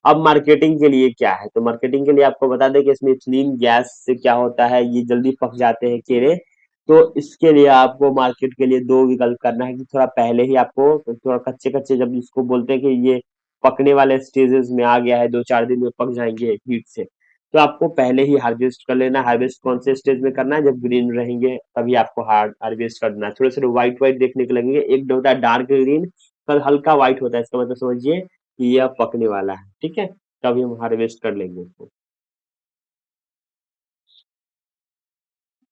अब मार्केटिंग के लिए क्या है, तो मार्केटिंग के लिए आपको बता दें कि इसमें इथिलीन गैस से क्या होता है, ये जल्दी पक जाते हैं केले। तो इसके लिए आपको मार्केट के लिए 2 विकल्प करना है कि थोड़ा पहले ही आपको थोड़ा कच्चे-कच्चे, जब इसको बोलते हैं कि ये पकने वाले स्टेजेस में आ गया है, 2-4 दिन में पक जाएँगे हीट से, तो आपको पहले ही हार्वेस्ट कर लेना है। हार्वेस्ट कौन से स्टेज में करना है, जब ग्रीन रहेंगे तभी आपको हार्वेस्ट करना है। थोड़े-थोड़े व्हाइट-व्हाइट देखने को लगेंगे, एक होता है डार्क ग्रीन, कल हल्का व्हाइट होता है, इसका मतलब समझिए कि ये अब पकने वाला है, ठीक है? तभी हम हार्वेस्ट कर लेंगे उसको।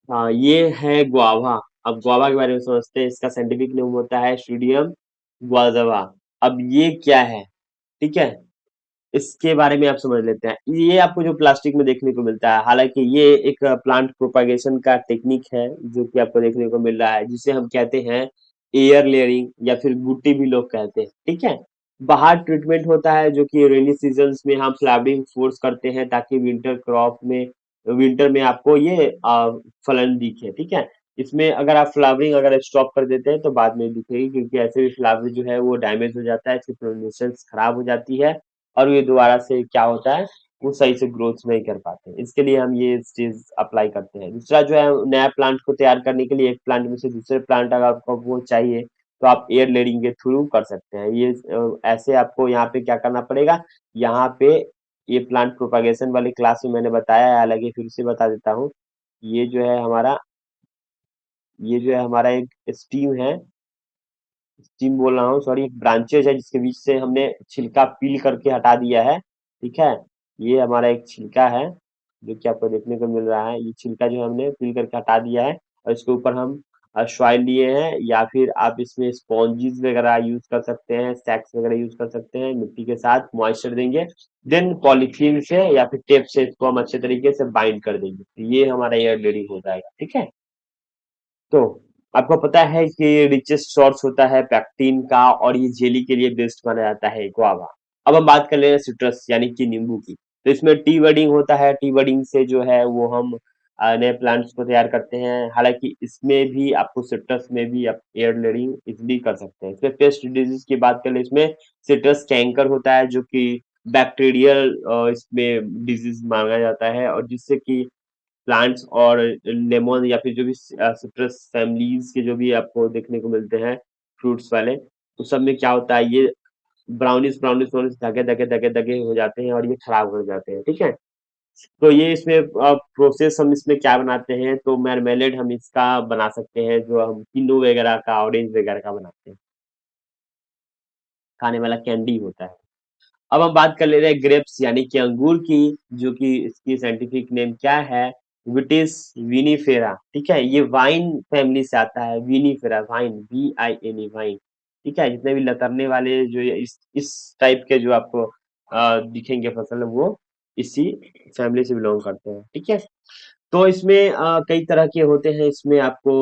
हाँ, ये है गुआवा। अब गुआवा के बारे में समझते हैं। इसका साइंटिफिक नेम होता है स्यूडियम गुआज़ावा। अब ये क्या है, ठीक है? इसके बारे में आप समझ लेते हैं। ये आपको जो प्लास्टिक में देखने को मिलता है, हालांकि ये एक प्लांट प्रोपागेशन का टेक्निक है जो कि आपको देखने को मिल रहा है, जिसे हम कहते हैं एयर लेयरिंग या फिर गुट्टी भी लोग कहते हैं, ठीक है? बाहर ट्रीटमेंट होता है जो कि रेनी सीजन्स में हम फ्लावरिंग फोर्स करते हैं, ताकि विंटर क्रॉप में, विंटर में आपको ये फलन दिखे, ठीक है? इसमें अगर आप फ्लावरिंग अगर स्टॉप कर देते हैं तो बाद में दिखेगी, क्योंकि ऐसे भी फ्लावर जो है वो डैमेज हो जाता है, इसकी पोलिनेशन खराब हो जाती है और ये दोबारा से क्या होता है, वो सही से ग्रोथ नहीं कर पाते। इसके लिए हम ये चीज अप्लाई करते हैं। दूसरा जो है, नया प्लांट को तैयार करने के लिए एक प्लांट में से दूसरे प्लांट अगर आपको वो चाहिए तो आप एयर लेयरिंग के थ्रू कर सकते हैं। ये ऐसे आपको यहाँ पे क्या करना पड़ेगा, यहाँ पे ये प्लांट प्रोपागेशन वाली क्लास में मैंने बताया है, हालांकि फिर से बता देता हूँ। ये जो है हमारा ये जो है हमारा एक स्टीम है, स्टीम बोल रहा हूँ सॉरी, एक ब्रांचेज है जिसके बीच से हमने छिलका पील करके हटा दिया है, ठीक है? ये हमारा एक छिलका है जो कि आपको देखने को मिल रहा है। ये छिलका जो हमने पील करके हटा दिया है और इसके ऊपर हम सॉइल लिए हैं, या फिर आप इसमें स्पॉन्जीज वगैरह यूज कर सकते हैं, सैक्स वगैरह यूज कर सकते हैं। मिट्टी के साथ मॉइस्चर देंगे, देन पॉलीथीन से या फिर टेप से इसको हम अच्छे तरीके से बाइंड कर देंगे, तो ये हमारा एयर लेयरिंग हो जाएगा, ठीक है? तो आपको पता है कि रिचेस्ट सोर्स होता है पैक्टिन का, और ये जेली के लिए बेस्ट माना जाता है गुआवा। अब हम बात कर ले रहे हैं सिट्रस यानी कि नींबू की। तो इसमें टी बडिंग होता है, टी बडिंग से जो है वो हम नए प्लांट्स को तैयार करते हैं। हालाँकि इसमें भी आपको सिट्रस में भी आप एयर लेयरिंग इज़िली कर सकते हैं। इसमें पेस्ट डिजीज़ की बात करें, इसमें सिट्रस कैंकर होता है जो कि बैक्टीरियल इसमें डिजीज़ माना जाता है, और जिससे कि प्लांट्स और लेमन या फिर जो भी सिट्रस फैमिलीज़ के जो भी आपको देखने को मिलते हैं फ्रूट्स वाले, उस सब में क्या होता है, ये ब्राउनिश ब्राउनिश ब्राउनिश धगे धगे धगे धगे हो जाते हैं और ये खराब हो जाते हैं, ठीक है। तो ये इसमें प्रोसेस हम इसमें क्या बनाते हैं, तो मार्मेलेड हम इसका बना सकते हैं, जो हम किन्नू वगैरह का, ऑरेंज वगैरह का बनाते हैं, खाने वाला कैंडी होता है। अब हम बात कर ले रहे हैं ग्रेप्स यानी कि अंगूर की, जो कि इसकी साइंटिफिक नेम क्या है, विटिस विनिफेरा, ठीक है। ये वाइन फैमिली से आता है, विनिफेरा, वाइन, VINE, वाइन, ठीक है। जितने भी लतरने वाले जो ये इस टाइप के जो आपको दिखेंगे फसल, वो इसी फैमिली से बिलोंग करते हैं, ठीक है। तो इसमें कई तरह के होते हैं, इसमें आपको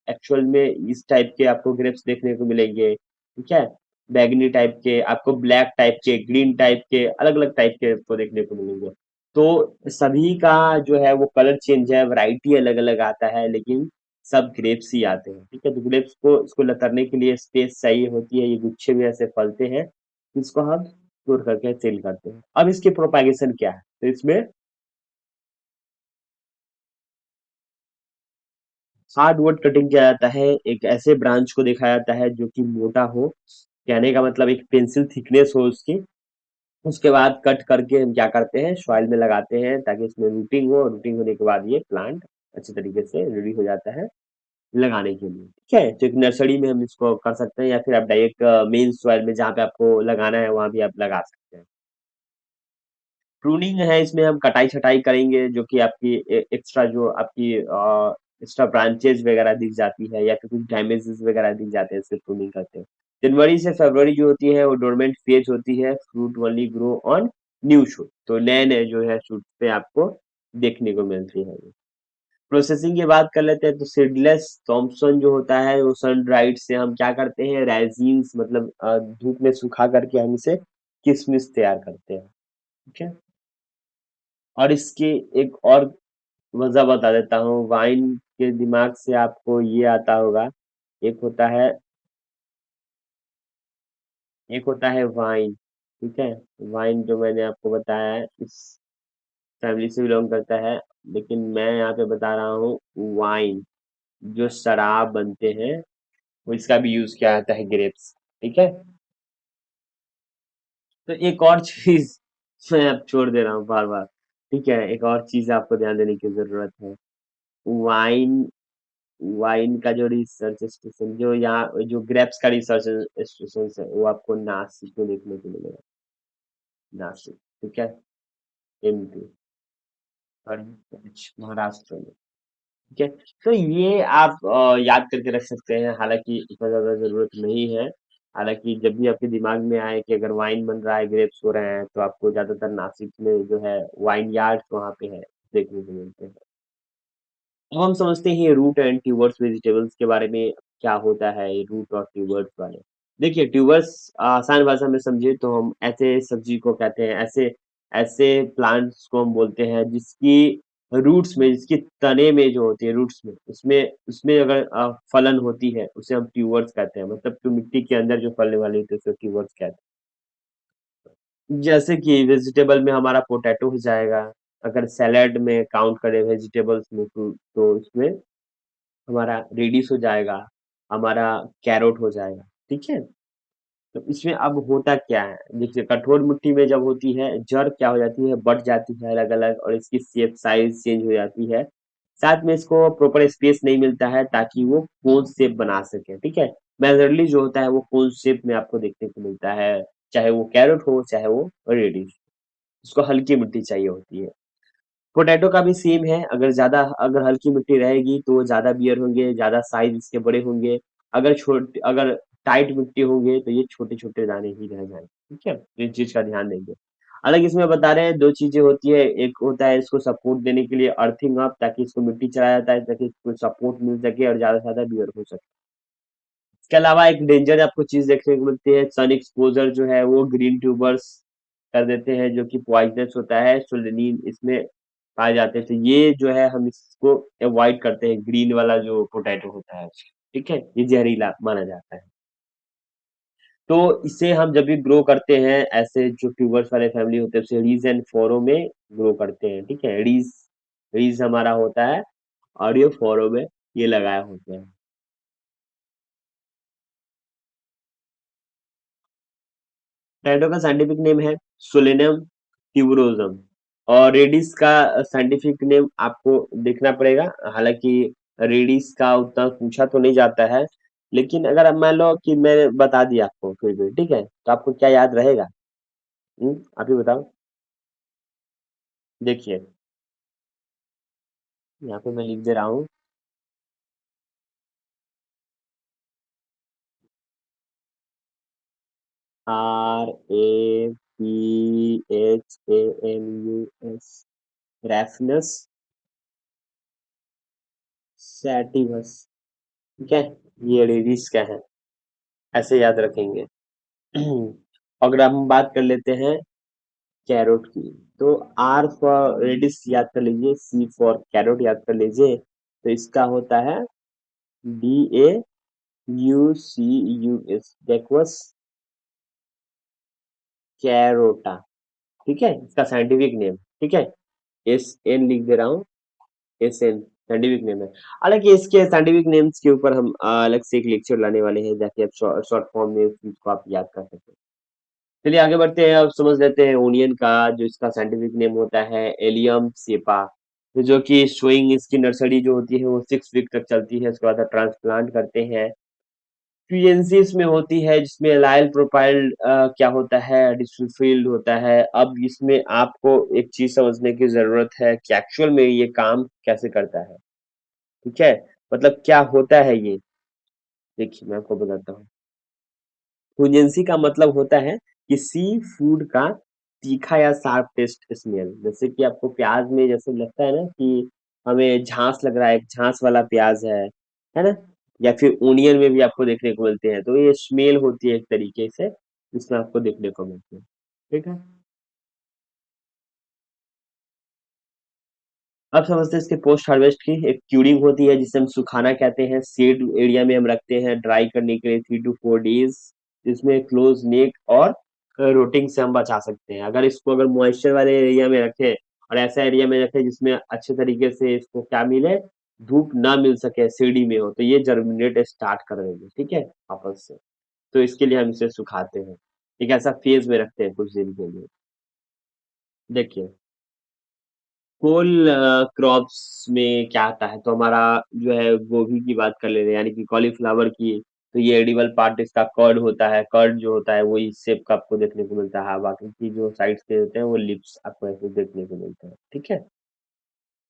एक्चुअल में इस टाइप के आपको ग्रेप्स देखने को मिलेंगे, ठीक है। बैगनी टाइप के, आपको ब्लैक टाइप के, ग्रीन टाइप के, अलग अलग टाइप के आपको देखने को मिलेंगे। तो सभी का जो है वो कलर चेंज है, वैरायटी अलग अलग आता है, लेकिन सब ग्रेप्स ही आते हैं, ठीक है। तो ग्रेप्स को इसको लतरने के लिए स्पेस चाहिए होती है, ये गुच्छे में ऐसे फलते हैं, इसको हम स्टोर करके सेल करते हैं। अब इसकी प्रोपागेशन क्या है, तो इसमें हार्डवुड कटिंग किया जाता है, एक ऐसे ब्रांच को देखा जाता है जो कि मोटा हो, कहने का मतलब एक पेंसिल थिकनेस हो उसकी। उसके बाद कट करके हम क्या करते हैं, सॉइल में लगाते हैं ताकि इसमें रूटिंग हो, रूटिंग होने के बाद ये प्लांट अच्छे तरीके से रेडी हो जाता है लगाने के लिए, ठीक है। तो एक नर्सरी में हम इसको कर सकते हैं, या फिर आप डायरेक्ट मेन सॉइल में जहाँ पे आपको लगाना है वहां भी आप लगा सकते हैं। प्रूनिंग है, इसमें हम कटाई छटाई करेंगे, जो कि आपकी एक्स्ट्रा जो आपकी एक्स्ट्रा ब्रांचेज वगैरह दिख जाती है, या फिर कुछ डैमेजेस वगैरह दिख जाते हैं, इससे प्रूनिंग करते हैं। जनवरी से फरवरी जो होती है वो डोरमेंट फेज होती है, fruit only grow on new shoot, तो नए नए जो है शूट पे आपको देखने को मिलती है। प्रोसेसिंग की बात कर लेते हैं, तो सीडलेस थॉमसन जो होता है वो सन ड्राइड से हम क्या करते हैं, रेजिन्स मतलब धूप में सुखा करके हम इसे किशमिश तैयार करते हैं, ठीक है। और इसकी एक और वजह बता देता हूँ, वाइन के दिमाग से आपको ये आता होगा, एक होता है एक होता है वाइन, ठीक है। वाइन जो मैंने आपको बताया है इस फैमिली से बिलोंग करता है, लेकिन मैं यहाँ पे बता रहा हूँ वाइन, जो शराब बनते हैं, वो इसका भी यूज किया जाता है, ग्रेप्स, ठीक है। तो एक और चीज मैं अब छोड़ दे रहा हूँ बार बार, ठीक है। एक और चीज आपको ध्यान देने की जरूरत है, वाइन वाइन का जो रिसर्च स्टेशन, जो यहाँ जो ग्रेप्स का रिसर्च स्टेशन है, वो आपको नासिक में देखने को मिलेगा, नासिक, ठीक है, MP और महाराष्ट्र में, ठीक है। तो ये आप याद करके रख सकते हैं, हालांकि इतना ज्यादा जरूरत नहीं है। हालांकि जब भी आपके दिमाग में आए कि अगर वाइन बन रहा है, ग्रेप्स हो रहे हैं, तो आपको ज्यादातर नासिक में जो है वाइन यार्ड वहाँ पे है देखने को मिलते हैं। अब हम समझते हैं रूट एंड ट्यूबर्स वेजिटेबल्स के बारे में, क्या होता है ये रूट और ट्यूबर्स वाले। देखिए ट्यूबर्स आसान भाषा में समझे तो हम ऐसे सब्जी को कहते हैं, ऐसे ऐसे प्लांट्स को हम बोलते हैं जिसकी रूट्स में, जिसकी तने में जो होती है, रूट्स में, उसमें उसमें अगर फलन होती है, उसे हम ट्यूबर्स कहते हैं, मतलब जो मिट्टी के अंदर जो फलने वाली होती है उसे ट्यूबर्स कहते हैं। जैसे कि वेजिटेबल में हमारा पोटैटो हो जाएगा, अगर सैलेड में काउंट करें वेजिटेबल्स में, तो इसमें हमारा रेडिश हो जाएगा, हमारा कैरोट हो जाएगा, ठीक है। तो इसमें अब होता क्या है, देखिए कठोर मिट्टी में जब होती है, जड़ क्या हो जाती है, बढ़ जाती है अलग अलग, और इसकी शेप साइज चेंज हो जाती है। साथ में इसको प्रॉपर स्पेस नहीं मिलता है ताकि वो कोन शेप बना सके, ठीक है। मेजरली जो होता है वो कोन शेप में आपको देखने को मिलता है, चाहे वो कैरोट हो चाहे वो रेडिश, उसको हल्की मिट्टी चाहिए होती है। पोटैटो का भी सेम है, अगर हल्की मिट्टी रहेगी तो वो ज़्यादा बियर होंगे, ज़्यादा साइज़ इसके बड़े होंगे। अगर टाइट मिट्टी होंगे तो ये छोटे-छोटे दाने ही रह जाएँगे, ठीक है? तो इस चीज़ का ध्यान देंगे। हालाँकि इसमें बता रहे हैं 2 चीज़ें होती है, एक होता है इसको सपोर्ट देने के लिए अर्थिंग अप, ताकि इसको मिट्टी चढ़ाया जाता है ताकि इसको सपोर्ट मिल सके और ज़्यादा से ज़्यादा बियर हो सके। इसके अलावा एक डेंजर आपको चीज़ देखने को मिलती है, सन एक्सपोज़र जो है वो ग्रीन ट्यूबर्स कर देते हैं, जो कि पॉइज़नस होता है, सोलेनिन इसमें पाए जाते हैं। तो ये जो है हम इसको अवॉइड करते हैं, ग्रीन वाला जो पोटैटो होता है, ठीक है? ये जहरीला माना जाता है। तो इसे हम जब भी ग्रो करते हैं, ऐसे जो ट्यूबर्स वाले फैमिली होते हैं, उसे रीज एंड फरो में ग्रो करते हैं, ठीक है? रीज रीज हमारा होता है और ये फरो में ये लगाए होते हैं। पोटैटो का साइंटिफिक नेम है सोलेनम ट्यूबरोसम और रेडिस का साइंटिफिक नेम आपको देखना पड़ेगा। हालांकि रेडिस का उतना पूछा तो नहीं जाता है, लेकिन अगर अब मान लो कि मैंने बता दिया आपको फिर भी, ठीक है, तो आपको क्या याद रहेगा? आप ही बताओ। देखिए, यहाँ पे मैं लिख दे रहा हूँ। RAPHAMUS, रैफनस सैटिवस, ठीक है? ये रेडिस का है, ऐसे याद रखेंगे। अगर हम बात कर लेते हैं कैरोट की, तो आर फॉर रेडिस याद कर लीजिए, सी फॉर कैरोट याद कर लीजिए, तो इसका होता है DAUCUS, डेक्वस कैरोटा, ठीक है? इसका साइंटिफिक नेम, ठीक है? SN लिख दे रहा हूँ, SN साइंटिफिक नेम है। हालांकि इसके साइंटिफिक नेम्स के ऊपर हम अलग से एक लेक्चर लाने वाले हैं, ताकि आप शॉर्ट फॉर्म में उस चीज को आप याद कर सकें। चलिए आगे बढ़ते हैं, अब समझ लेते हैं ओनियन का जो इसका साइंटिफिक नेम होता है एलियम सेपा। तो जो कि शोइंग इसकी नर्सरी जो होती है वो 6 वीक तक चलती है, उसके बाद ट्रांसप्लांट करते हैं। फ्यूजेंसी इसमें होती है जिसमें लाइल प्रोपाइल क्या होता है, डिस्ट्रोफिल्ड होता है। अब इसमें आपको एक चीज समझने की जरूरत है कि एक्चुअल में ये काम कैसे करता है, ठीक है? मतलब क्या होता है ये, देखिए मैं आपको बताता हूँ। पुंजेंसी का मतलब होता है किसी फूड का तीखा या शार्प टेस्ट स्मेल। जैसे कि आपको प्याज में जैसे लगता है ना कि हमें झांस लग रहा है, झांस वाला प्याज है ना? या फिर ओनियन में भी आपको देखने को मिलते हैं, तो ये स्मेल होती है एक तरीके से, जिसमें आपको देखने को मिलती है, ठीक है? अब समझते हैं इसके पोस्ट हार्वेस्ट की। एक क्यूरिंग होती है जिसे हम सुखाना कहते हैं, सीड एरिया में हम रखते हैं ड्राई करने के लिए 3 to 4 डेज, जिसमें क्लोज नेक और रोटिंग से हम बचा सकते हैं। अगर इसको अगर मॉइस्चर वाले एरिया में रखें और ऐसा एरिया में रखें जिसमें अच्छे तरीके से इसको क्या मिले, धूप ना मिल सके, सीढ़ी में हो, तो ये जर्मिनेट स्टार्ट कर देंगे, ठीक है, आपस से। तो इसके लिए हम इसे सुखाते हैं, एक ऐसा फेज में रखते हैं कुछ दिन के लिए। देखिए, कोल क्रॉप्स में क्या आता है, तो हमारा जो है गोभी की बात कर ले रहे हैं, यानी कि कॉलीफ्लावर की। तो ये एडिबल पार्ट इसका कर्ड होता है, कर्ड जो होता है वो इस शेप का आपको देखने को मिलता है, बाकी की जो साइड्स के होते हैं वो लिप्स आपको ऐसे देखने को मिलते हैं, ठीक है?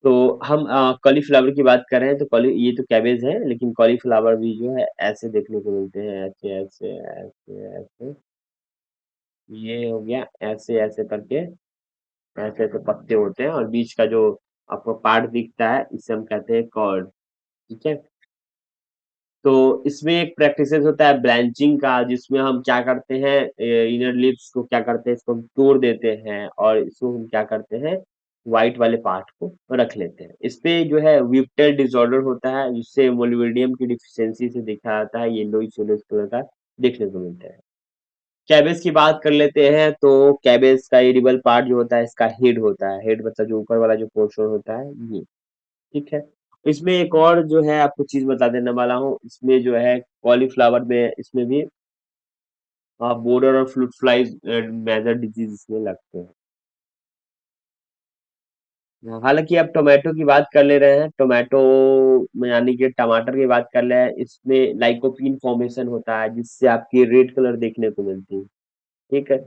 तो हम कॉलीफ्लावर की बात कर रहे हैं, तो कॉली ये तो कैबेज है, लेकिन कॉलीफ्लावर भी जो है ऐसे देखने को मिलते हैं, ऐसे ऐसे ऐसे ऐसे। ये हो गया ऐसे ऐसे करके, ऐसे ऐसे पत्ते होते हैं और बीच का जो आपको पार्ट दिखता है इसे हम कहते हैं कॉर्ड, ठीक है? तो इसमें एक प्रैक्टिसेस होता है ब्रांचिंग का, जिसमें हम क्या करते हैं, इनर लिप्स को क्या करते हैं, इसको हम तोड़ देते हैं और इसको हम क्या करते हैं, व्हाइट वाले पार्ट को रख लेते हैं। इस पे जो है विप्टर डिसऑर्डर होता है, जिससे मोलिबेडियम की डिफिशियंसी से देखा जाता है, येलोइश येलोइश कलर का देखने को मिलता है। कैबेज की बात कर लेते हैं, तो कैबेज का एडिबल पार्ट जो होता है इसका हेड होता है, हेड मतलब जो ऊपर वाला जो पोर्शन होता है ये, ठीक है? इसमें एक और जो है आपको चीज बता देने वाला हूँ, इसमें जो है कॉलीफ्लावर में इसमें भी बोर्डर और फ्रूट फ्लाइज मेजर डिजीज इसमें लगते हैं। हालांकि आप टोमेटो की बात कर ले रहे हैं, टोमेटो में यानी कि टमाटर की बात कर रहे हैं, इसमें लाइकोपीन फॉर्मेशन होता है जिससे आपकी रेड कलर देखने को मिलती है, ठीक है?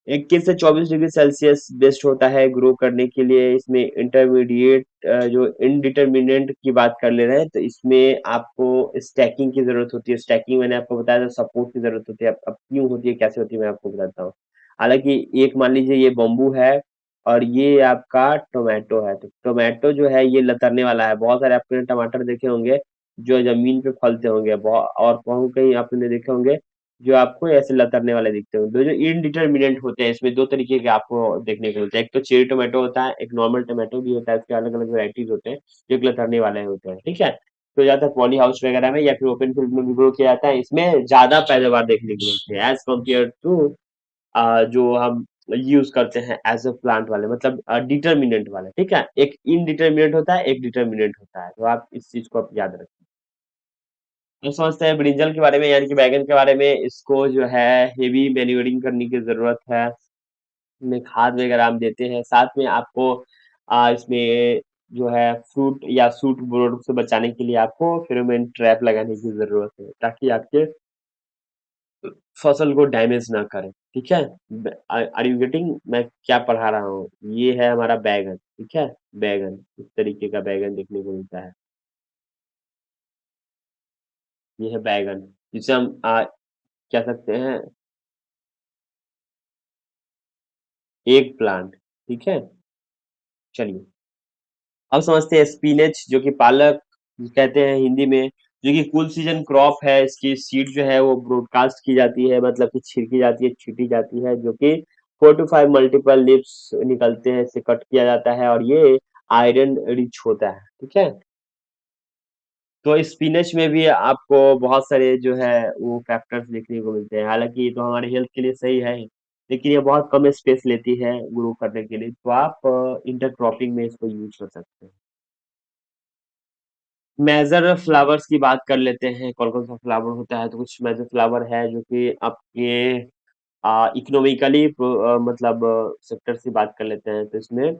21 से 24 डिग्री सेल्सियस बेस्ट होता है ग्रो करने के लिए। इसमें इंटरमीडिएट जो इनडिटर्मिनेंट की बात कर ले रहे हैं, तो इसमें आपको स्टैकिंग की जरूरत होती है। स्टैकिंग मैंने आपको बताया था, सपोर्ट की जरूरत होती है। अब क्यों होती है, कैसे होती है, मैं आपको बताता हूँ। हालांकि एक मान लीजिए ये बम्बू है और ये आपका टोमेटो है, तो टोमेटो जो है ये लतरने वाला है। बहुत सारे आपने टमाटर देखे होंगे जो जमीन पे फलते होंगे, बहुत, और कहीं कहीं आपने देखे होंगे जो आपको ऐसे लतरने वाले दिखते हो। दो जो इनडिटरमिनेंट होते हैं, इसमें 2 तरीके के आपको देखने को मिलते हैं। एक तो चेरी टोमेटो होता है, एक नॉर्मल टोमेटो भी होता है, उसके अलग-अलग वैराइटीज़ होते हैं, जो एक लतरने वाले होते हैं, ठीक है? तो ज़्यादातर पॉली हाउस वगैरह में या फिर ओपन फील्ड में भी ग्रो किया जाता है, इसमें ज़्यादा पैदावार देखने को मिलती है एज़ कम्पेयर टू जो हम यूज़ करते हैं एज़ अ प्लांट वाले मतलब डिटरमिनेंट वाले, ठीक है? एक इनडिटरमिनेंट होता है, एक डिटरमिनेंट होता है, तो आप इस चीज़ को आप याद रखें। हम समझते हैं ब्रिंजल के बारे में यानी कि बैंगन के बारे में इसको जो है हेवी मैन्यूरिंग करने की ज़रूरत है। इसमें खाद वगैरह हम देते हैं। साथ में आपको इसमें जो है फ्रूट या सूट बोर्ड से बचाने के लिए आपको फेरोमोन ट्रैप लगाने की ज़रूरत है ताकि आपके फसल को डैमेज ना करे। ठीक है? आर यू गेटिंग मैं क्या पढ़ा रहा हूँ? ये है हमारा बैंगन, ठीक है? बैंगन, इस तरीके का बैंगन देखने को मिलता है। ये है बैंगन, जिसे हम कह सकते हैं एग प्लांट, ठीक है? चलिए, अब समझते हैं स्पिनच जो कि पालक कहते हैं हिंदी में, जो कि कूल सीजन क्रॉप है। इसकी सीड जो है वो ब्रॉडकास्ट की जाती है मतलब कि छिड़की जाती है, छींटी जाती है, जो कि 4 टू 5 मल्टीपल लीव्स निकलते हैं, इसे कट किया जाता है और ये आयरन रिच होता है, ठीक है? तो स्पिनच में भी आपको बहुत सारे जो है वो फैक्टर्स देखने को मिलते हैं। हालाँकि ये तो हमारे हेल्थ के लिए सही है ही, लेकिन ये बहुत कम स्पेस लेती है ग्रो करने के लिए, तो आप इंटरक्रॉपिंग में इसको यूज़ कर सकते हैं। मेजर फ्लावर्स की बात कर लेते हैं, कौन-कौन सा फ्लावर होता है, तो कुछ मेजर फ्लावर है जो कि आपके इकोनॉमिकली मतलब सेक्टर की बात कर लेते हैं, तो इसमें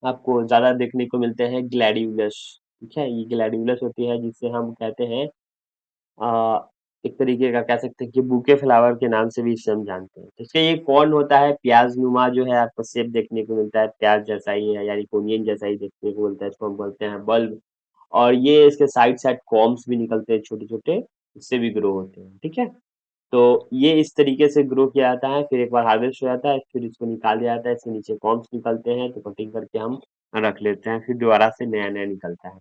आपको ज़्यादा देखने को मिलते हैं ग्लैडियोलस, ठीक है? ये ग्लैडियोलस होती है जिसे हम कहते हैं अ, एक तरीके का कह सकते हैं कि बुके फ्लावर के नाम से भी इसे हम जानते हैं। तो इसका ये कौन होता है, प्याज़ नुमा जो है आपको शेप देखने को मिलता है, प्याज़ जैसा ही है यानी कि ओनियन जैसा ही देखने को मिलता है, इसको हम बोलते हैं बल्ब। और ये इसके साइड साइड कॉर्म्स भी निकलते हैं छोटे-छोटे, इससे भी ग्रो होते हैं, ठीक है? तो ये इस तरीके से ग्रो किया जाता है, फिर एक बार हार्वेस्ट हो जाता है, फिर इसको निकाल दिया जाता है, इसके नीचे कॉर्म्स निकलते हैं, तो कटिंग करके हम रख लेते हैं, फिर दोबारा से नया-नया निकलता है।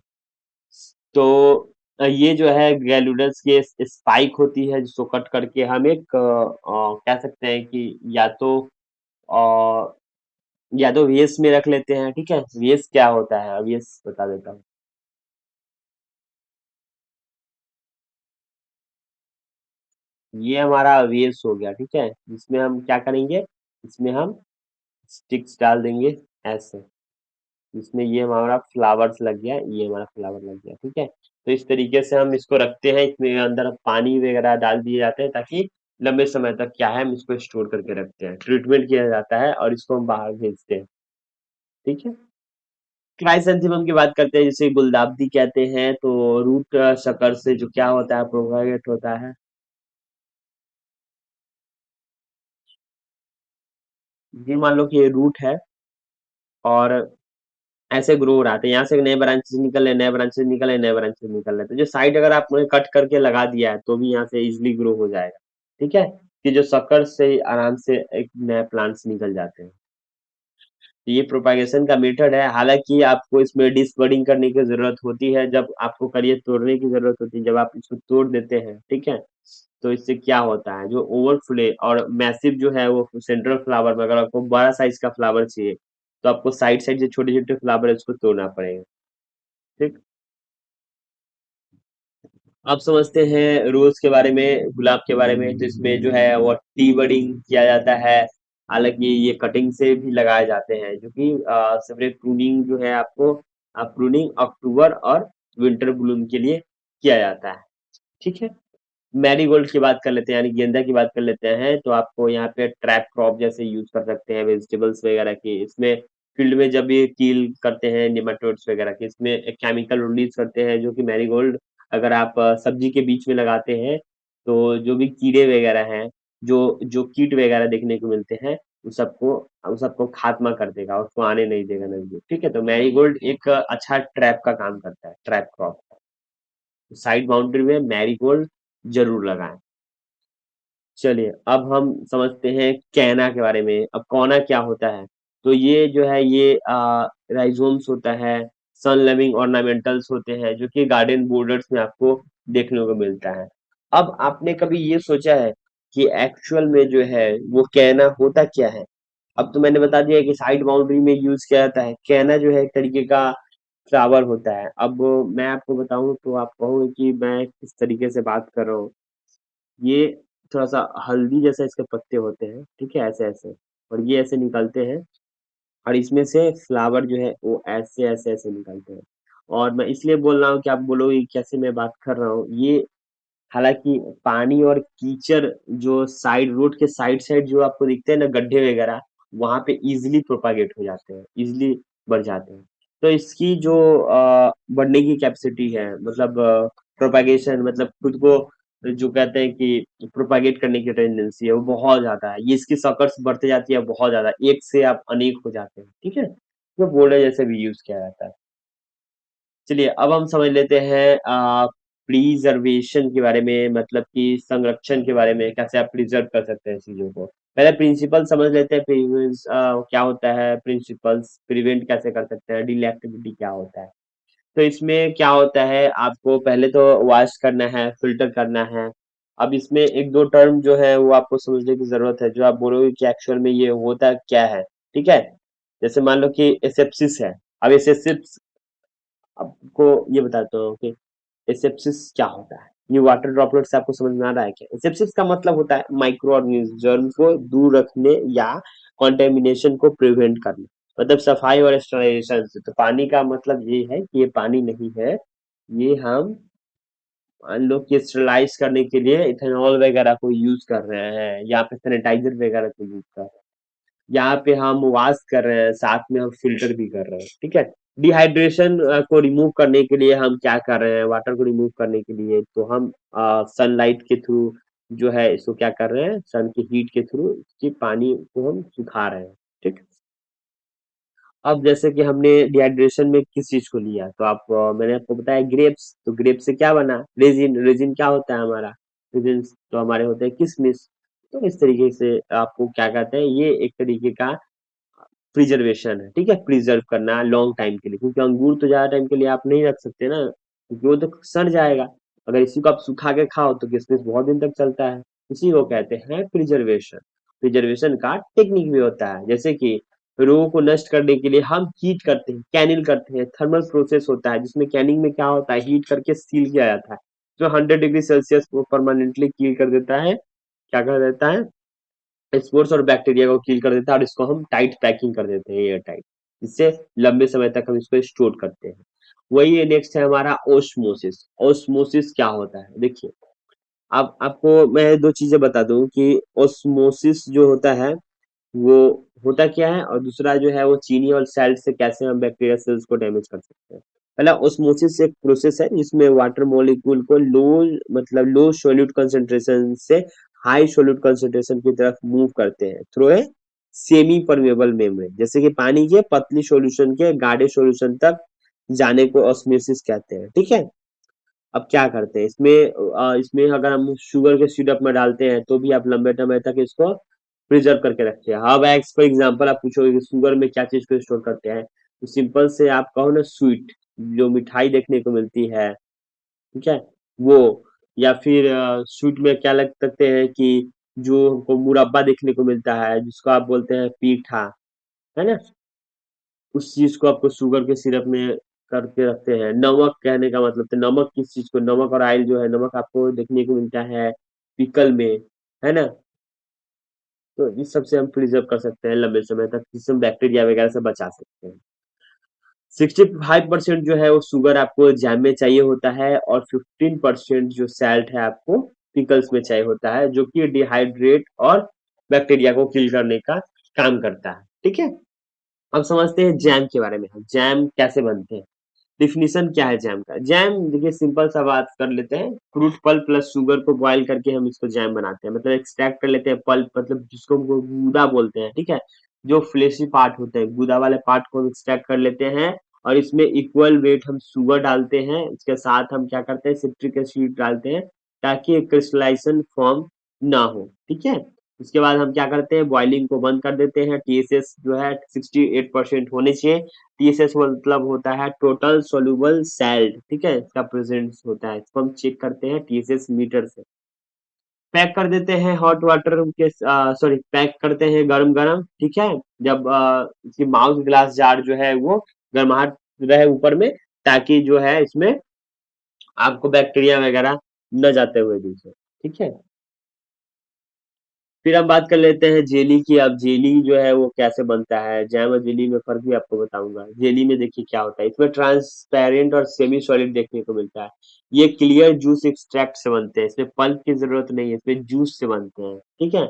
तो ये जो है ग्रेन्युलस की स्पाइक होती है जिसको कट करके हम एक कह सकते हैं कि अ, या तो वेस में रख लेते हैं, ठीक है? वेस क्या होता है? वेस बता देता हूँ। ये हमारा वेव्स हो गया, ठीक है? इसमें हम क्या करेंगे? इसमें हम स्टिक्स डाल देंगे ऐसे। इसमें ये हमारा फ्लावर्स लग गया, ये हमारा फ्लावर लग गया, ठीक है? तो इस तरीके से हम इसको रखते हैं, इसमें अंदर पानी वगैरह डाल दिए जाते हैं ताकि लंबे समय तक क्या है हम इसको स्टोर करके रखते हैं। ट्रीटमेंट किया जाता है और इसको हम बाहर भेजते हैं, ठीक है? क्राइसैंथेमम की बात करते हैं जिसे गुलदाउदी कहते हैं, तो रूट शकर से जो क्या होता है प्रोपेगेट होता है। ये मान लो कि ये रूट है और ऐसे ग्रो हो रहा था। यहाँ से नए ब्रांचेस निकल रहे, नए ब्रांचेस निकल रहे, नए ब्रांचेस निकल रहे। तो जो साइड अगर आपने कट करके लगा दिया है, तो भी यहाँ से इज़िली ग्रो हो जाएगा। ठीक है? कि जो सक्कर से आराम से एक नए प्लांट्स निकल जाते हैं। तो ये प्रोपेगेशन का मेथड है। हालाँकि आपको इसमें डिसबडिंग करने की ज़रूरत होती है, जब आपको करिए तोड़ने की ज़रूरत होती है, जब आप इसको तोड़ देते हैं, ठीक है? तो इससे क्या होता है, जो ओवरफ्लो और मैसिव जो है वो सेंट्रल फ्लावर में अगर आपको बड़ा साइज़ का फ्लावर चाहिए, तो आपको साइड साइड से छोटे-छोटे फ्लावर है उसको तोड़ना पड़ेगा। ठीक? आप समझते हैं रोज़ के बारे में, गुलाब के बारे में, तो इसमें जो है वो टी बडिंग किया जाता है। हालाँकि ये कटिंग से भी लगाए जाते हैं, जो कि सेपरेट प्रूनिंग जो है आपको प्रूनिंग अक्टूबर और विंटर ब्लूम के लिए किया जाता है। ठीक है? मैरीगोल्ड की बात कर लेते हैं यानी गेंदा की बात कर लेते हैं तो आपको यहाँ पे ट्रैप क्रॉप जैसे यूज कर सकते हैं वेजिटेबल्स वगैरह की इसमें फील्ड में जब ये कील करते हैं निमेटोड्स वगैरह की इसमें एक केमिकल रिलीज करते हैं जो कि मैरीगोल्ड अगर आप सब्जी के बीच में लगाते हैं तो जो भी कीड़े वगैरह हैं जो जो कीट वगैरह देखने को मिलते हैं उन सबको खात्मा कर देगा उसको आने नहीं देगा नजदीक ठीक है तो मैरीगोल्ड एक अच्छा ट्रैप का काम करता है ट्रैप क्रॉप साइड बाउंड्री में मैरीगोल्ड जरूर लगाएं चलिए अब हम समझते हैं कैना के बारे में अब कौना क्या होता है तो ये जो है ये राइजोम्स होता है सन लविंग ऑर्नामेंटल्स होते हैं जो कि गार्डन बॉर्डर्स में आपको देखने को मिलता है अब आपने कभी ये सोचा है कि एक्चुअल में जो है वो कहना होता क्या है? अब तो मैंने बता दिया कि साइड बाउंड्री में यूज किया जाता है। कहना जो है एक तरीके का फ्लावर होता है। अब मैं आपको बताऊं तो आप कहोगे कि मैं किस तरीके से बात कर रहा हूँ। ये थोड़ा सा हल्दी जैसा इसके पत्ते होते हैं, ठीक है, ऐसे ऐसे, और ये ऐसे निकलते हैं, और इसमें से फ्लावर जो है वो ऐसे ऐसे ऐसे निकलते हैं। और मैं इसलिए बोल रहा हूँ कि आप बोलोगे कि कैसे मैं बात कर रहा हूँ, ये हालांकि पानी और कीचड़ जो साइड रोड के साइड साइड जो आपको दिखते हैं ना, गड्ढे वगैरह, वहां पे इजिली प्रोपागेट हो जाते हैं, इजिली बढ़ जाते हैं। तो इसकी जो बढ़ने की कैपेसिटी है, मतलब प्रोपागेशन, मतलब खुद को जो कहते हैं कि प्रोपागेट करने की टेंडेंसी है, वो बहुत ज्यादा है। ये इसकी सकर्स बढ़ते जाती है बहुत ज्यादा, एक से आप अनेक हो जाते हैं, ठीक है। तो बोर्डर जैसे भी यूज किया जाता है। चलिए अब हम समझ लेते हैं प्रिजर्वेशन के बारे में, मतलब कि संरक्षण के बारे में, कैसे आप प्रिजर्व कर सकते हैं चीजों को। पहले प्रिंसिपल समझ लेते हैं। क्या होता है प्रिंसिपल्स, प्रिवेंट कैसे कर सकते हैं, डिलेक्टिविटी क्या होता है। तो इसमें क्या होता है, आपको पहले तो वॉश करना है, फिल्टर करना है। अब इसमें एक दो टर्म जो है वो आपको समझने की जरूरत है, जो आप बोलोगे कि एक्चुअल में ये होता क्या है, ठीक है। जैसे मान लो कि एसेप्सिस है। अब एसेप्सिस आपको ये बताता हूँ कि एसेप्सिस क्या होता है। ये वाटर ड्रॉपलेट से आपको समझ में आ रहा है क्या? एसेप्सिस का मतलब होता है माइक्रो ऑर्गेनिज्म को दूर रखने या कंटेमिनेशन को प्रिवेंट करना, मतलब सफाई और स्टरलाइजेशन से। तो पानी का मतलब ये है कि ये पानी नहीं है, ये हम मान लो कि स्टरलाइज करने के लिए इथेनॉल वगैरह को यूज कर रहे हैं, या फिर सैनिटाइजर वगैरह को यूज कर रहे हैं। यहाँ पे हम वॉश कर रहे हैं, साथ में हम फिल्टर भी कर रहे हैं, ठीक है। डिहाइड्रेशन को रिमूव करने के लिए हम क्या कर रहे हैं, वाटर को रिमूव करने के लिए तो हम सनलाइट के थ्रू जो है इसको क्या कर रहे हैं, सन की हीट के थ्रू इसकी पानी को हम सुखा रहे हैं, ठीक। अब जैसे कि हमने डिहाइड्रेशन में किस चीज को लिया, तो आप मैंने आपको बताया ग्रेप्स। तो ग्रेप से क्या बना, रेजिन। रेजिन क्या होता है हमारा, रेजिन तो हमारे होते हैं किशमिश। तो इस तरीके से आपको क्या कहते हैं, ये एक तरीके का प्रिजर्वेशन है, ठीक है। प्रिजर्व करना लॉन्ग टाइम के लिए, क्योंकि अंगूर तो ज्यादा टाइम के लिए आप नहीं रख सकते ना, क्योंकि वो तो सड़ जाएगा। अगर इसी को आप सुखा के खाओ तो किशमिश बहुत दिन तक चलता है। इसी को कहते हैं प्रिजर्वेशन। प्रिजर्वेशन का टेक्निक भी होता है, जैसे कि रोगों को नष्ट करने के लिए हम हीट करते हैं, कैनिल करते हैं। थर्मल प्रोसेस होता है जिसमें कैनिंग में क्या होता है, हीट करके सील किया जाता है, जो 100 डिग्री सेल्सियस को परमानेंटली कील कर देता है, क्या कर देता है, स्पोर्स और बैक्टीरिया को किल कर देता है, और इसको हम टाइट पैकिंग कर देते हैं, एयर टाइट, जिससे लंबे समय तक हम इसको स्टोर करते हैं। वही नेक्स्ट है हमारा ओस्मोसिस। ओस्मोसिस क्या होता है, देखिए। अब आपको मैं दो चीजें बता दूं कि ओस्मोसिस जो होता है वो होता क्या है, और दूसरा जो है वो चीनी और सैल्ट से कैसे हम बैक्टीरिया सेल्स को डैमेज कर सकते हैं। पहला ओस्मोसिस एक प्रोसेस है जिसमें वाटर मॉलिक्यूल को लो, मतलब लो सोल्यूट कंसंट्रेशन से हाई सोल्यूट कंसंट्रेशन की तरफ मूव करते हैं through a semi permeable membrane. जैसे कि पानी के पतली सॉल्यूशन के गाढ़े सॉल्यूशन तक जाने को ऑस्मोसिस कहते हैं, ठीक है। अब क्या करते हैं इसमें, इसमें अगर हम शुगर के सिरप में डालते हैं तो भी आप लंबे समय तक इसको प्रिजर्व करके रखते हैं। अब एक्स फॉर एग्जांपल आप पूछोगे कि शुगर में क्या चीज को स्टोर करते हैं, तो सिंपल से आप कहो ना, स्वीट, जो मिठाई देखने को मिलती है, ठीक है, वो। या फिर स्वीट में क्या लग सकते हैं कि जो हमको मुरब्बा देखने को मिलता है, जिसको आप बोलते हैं पीठा, है ना, उस चीज को आपको शुगर के सिरप में करके रखते हैं। नमक कहने का मतलब, तो नमक किस चीज को, नमक और आयल जो है, नमक आपको देखने को मिलता है पिकल में, है ना। तो इस सब से हम प्रिजर्व कर सकते हैं लंबे समय तक, जिससे हम बैक्टीरिया वगैरह से बचा सकते हैं। 65% जो है वो शुगर आपको जैम में चाहिए होता है, और 15% जो सैल्ट है आपको पिकल्स में चाहिए होता है, जो कि डिहाइड्रेट और बैक्टीरिया को किल करने का काम करता है, ठीक है। अब समझते हैं जैम के बारे में। जैम कैसे बनते हैं, डिफिनीशन क्या है जैम का। जैम देखिए सिंपल सा बात कर लेते हैं, फ्रूट पल्प प्लस शुगर को बॉईल करके हम इसको जैम बनाते हैं, मतलब एक्सट्रैक्ट कर लेते हैं पल्प, मतलब जिसको हम गूदा बोलते हैं, ठीक है। जो फ्लेशी पार्ट होते हैं, गूदा वाले पार्ट को हम एक्सट्रैक्ट कर लेते हैं, और इसमें इक्वल वेट हम शुगर डालते हैं, इसके साथ हम क्या करते हैं, सिट्रिक एसिड डालते हैं, ताकि क्रिस्टलाइजेशन फॉर्म ना हो, ठीक है। उसके बाद हम क्या करते हैं, बॉइलिंग को बंद कर देते हैं। टीएसएस जो है 68% होने चाहिए। टीएसएस मतलब होता है टोटल सोल्यूबल सैल्ट, ठीक है, इसका प्रेजेंस होता है, इसको हम चेक करते हैं टीएसएस मीटर से। पैक कर देते हैं हॉट वाटर के, सॉरी, पैक करते हैं गरम गरम, ठीक है। जब इसकी माउथ ग्लास जार जो है वो गर्माहट रहे ऊपर में, ताकि जो है इसमें आपको बैक्टीरिया वगैरह न जाते हुए दिखे, ठीक है। फिर हम बात कर लेते हैं जेली की। अब जेली जो है वो कैसे बनता है, जैम और जेली में फर्क भी आपको बताऊंगा। जेली में देखिए क्या होता है, इसमें ट्रांसपेरेंट और सेमी सॉलिड देखने को मिलता है। ये क्लियर जूस एक्सट्रैक्ट से बनते हैं, इसमें पल्प की जरूरत नहीं है, इसमें जूस से बनते हैं, ठीक है।